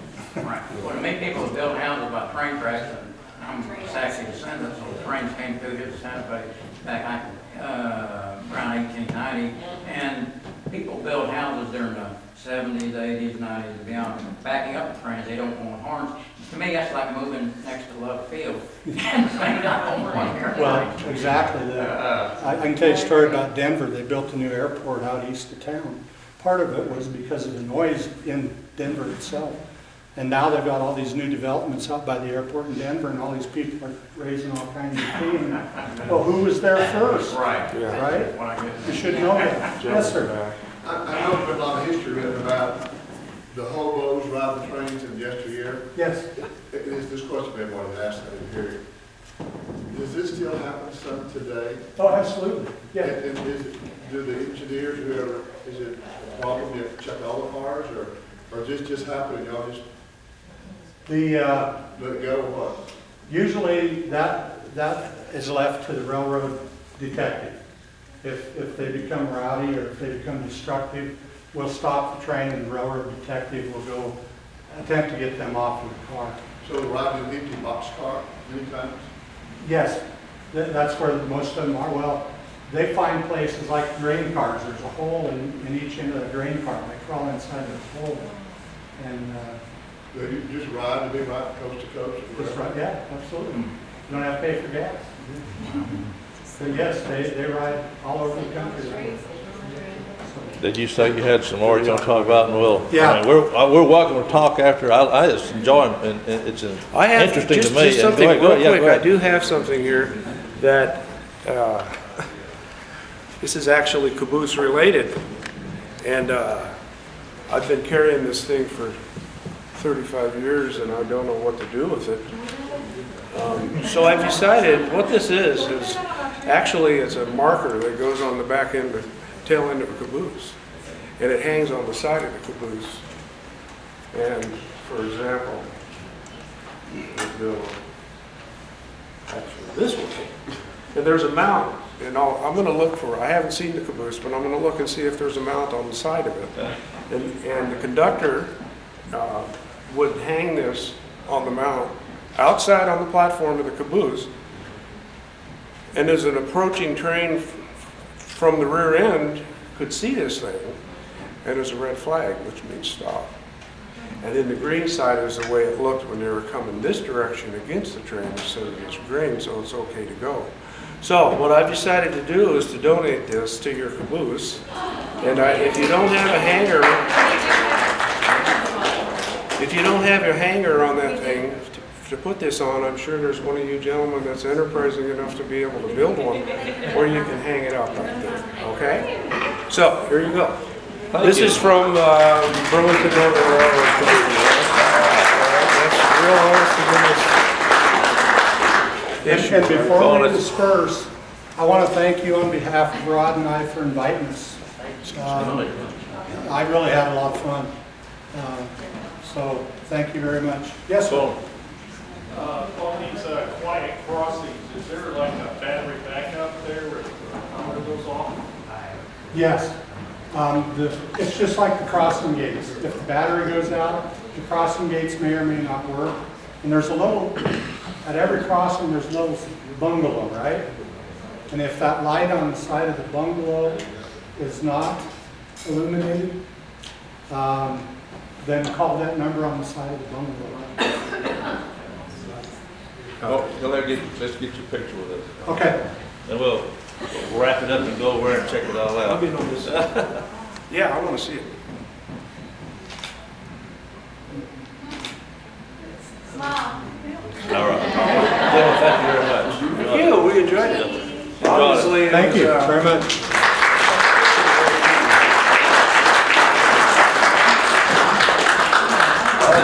Right. Well, many people have built houses by train tracks, and I'm Sachse descendant, so the trains came through here to Santa Fe back around 1890, and people built houses during the 70s, 80s, 90s, and beyond, backing up the trains. They don't want horns. To me, that's like moving next to Love Field. Well, exactly. I can tell you a story about Denver. They built a new airport out east of town. Part of it was because of the noise in Denver itself. And now they've got all these new developments out by the airport in Denver, and all these people are raising all kinds of opinion. Well, who was there first? Right. Yeah. Right? You should know that. Yes, sir. I know there's been a lot of history written about the hobos ride the trains in yesteryear? Yes, This question may want to ask that here. Does this still happen some today? oh, absolutely, yeah. And do the engineers, whoever, is it a problem, you have to check all the cars, or does this just happen and y'all just The, let it go, or what? usually that is left to the railroad detective. If they become rowdy or if they become destructive, we'll stop the train and the railroad detective will go attempt to get them off of the car. So riding an empty boxcar many times? Yes, that's where most of them are. Well, they find places like grain cars. There's a hole in each end of the grain car. They crawl inside the hole. And They just ride, they ride coast to coast? or just whatever? right, yeah, absolutely. You don't have to pay for gas. But yes, they ride all over the country. Did you say you had some more you want to talk about? And we'll, Yeah. I mean, we're welcome to talk after. I just enjoy them, and it's I have interesting just, to me. just And something go real ahead, yeah, quick. go I ahead. do have something here that this is actually caboose related, and I've been carrying this thing for 35 years, and I don't know what to do with it. So I've decided what this is actually it's a marker that goes on the back end, the tail end of a caboose, and it hangs on the side of the caboose. And for example, actually this one, and there's a mount, and I'm going to look for. I haven't seen the caboose, but I'm going to look and see if there's a mount on the side of it. And the conductor would hang this on the mount outside on the platform of the caboose, and as an approaching train from the rear end could see this thing, and there's a red flag, which means stop. And then the green side is the way it looked when they were coming this direction against the train instead of this green, so it's okay to go. So what I've decided to do is to donate this to your caboose, and if you don't have a hanger, if you don't have your hanger on that thing to put this on, I'm sure there's one of you gentlemen that's enterprising enough to be able to build one where you can hang it up right there, okay? So, here you go. This is from Burlington Northern Railroad Company. That's real honest to goodness. And before we disperse, I want to thank you on behalf of Rod and I for inviting us. I really had a lot of fun. So thank you very much. Yes, sir. On these quiet crossings, is there like a battery backup there where the power goes off? Yes. It's just like the crossing gates. If the battery goes out, the crossing gates may or may not work. And there's a little, at every crossing, there's a little bungalow, right? And if that light on the side of the bungalow is not illuminated, then call that number on the side of the bungalow. Let's get your picture with us. Okay. And we'll wrap it up and go over and check it all out. I'll be on this. Yeah, I want to see it. All right. Gentlemen, thank you very much. Thank you, we enjoyed it. Obviously, it Thank was, you very much.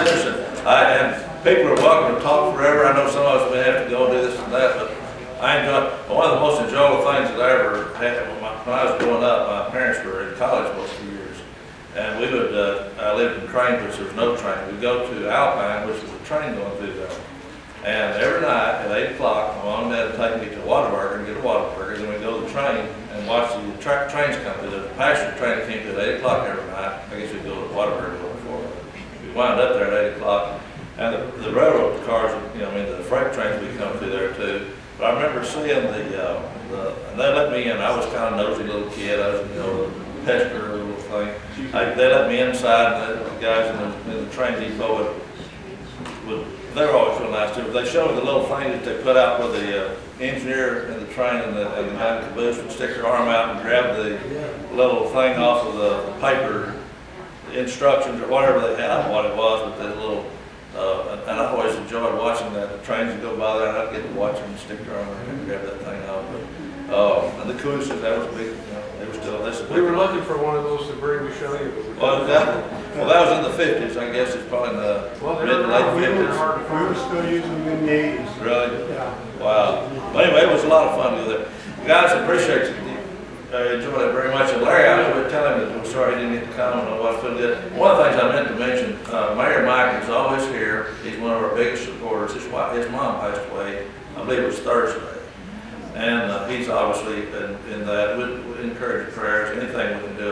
Listen, and people are welcome to talk forever. I know some of us may have to go and do this and that, but I enjoy, one of the most enjoyable things that I ever had when I was growing up, my parents were in college most of the years. And we would, I lived in Crane, which there was no train. We'd go to Alpine, which was a train going through there. And every night at 8 o'clock, my mom and dad would take me to Whataburger and get a Whataburger. Then we'd go to the train and watch the trains come through. The passenger train that came through at 8 o'clock every night. I guess we'd go to Whataburger before. We wound up there at 8 o'clock. And the railroad cars, the freight trains would come through there too. But I remember seeing and they let me in. I was kind of a nosy little kid. I was, a pester little thing. They let me inside, and the guys in the train depot they were always real nice too. They showed me the little thing that they put out where the engineer in the train and the guy in the caboose would stick their arm out and grab the little thing off of the paper instructions or whatever they had. I don't know what it was, but the little. And I always enjoyed watching that. The trains would go by there, and I'd get to watch them stick their arm and grab that thing off. But And the cruises, that was big, they were still, that's a big. We were looking for one of those to bring to show you. But we Well, couldn't. that was in the fifties, I guess it's probably in the Well, mid they to were late we were fifties. hard to We were find. still using them in the 80s. Really? Yeah. Wow. But anyway, it was a lot of fun to go there. Guys, I appreciate you. I enjoyed it very much. And Larry, I was telling him that I'm sorry he didn't get to come and know what I feel good. One of the things I meant to mention, Mayor Mike is always here. He's one of our biggest supporters. His mom passed away, I believe it was Thursday. And he's obviously in that. We encourage prayers. Anything we can do,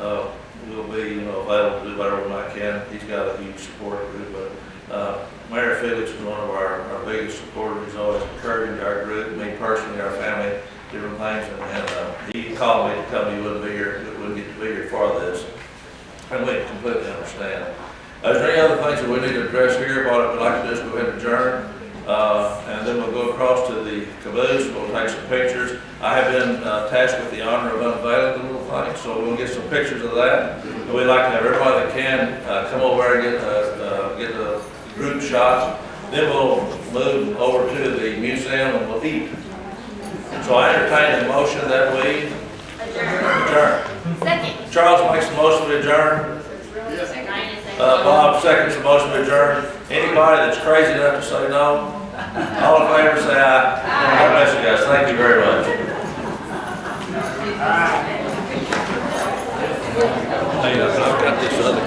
we'll be, available to do whatever we might can. He's got a huge support group. But Mayor Felix is one of our biggest supporters. He's always encouraging our group, me personally, our family, different things. And he called me to tell me he wouldn't be here, wouldn't get to be here for this. And we completely understand. Is there any other things that we need to address here? What we'd like to do is go ahead and adjourn. And then we'll go across to the caboose, we'll take some pictures. I have been tasked with the honor of unveiling the little thing, so we'll get some pictures of that. And we'd like to have everybody that can come over and get the group shots. Then we'll move over to the museum and we'll eat. So I entertain the motion that we adjourn. Second. Charles makes the motion to adjourn. Bob seconds the motion to adjourn. Anybody that's crazy enough to say no, all in favor say aye. God bless you guys. Thank you very much. Hey, I've got this other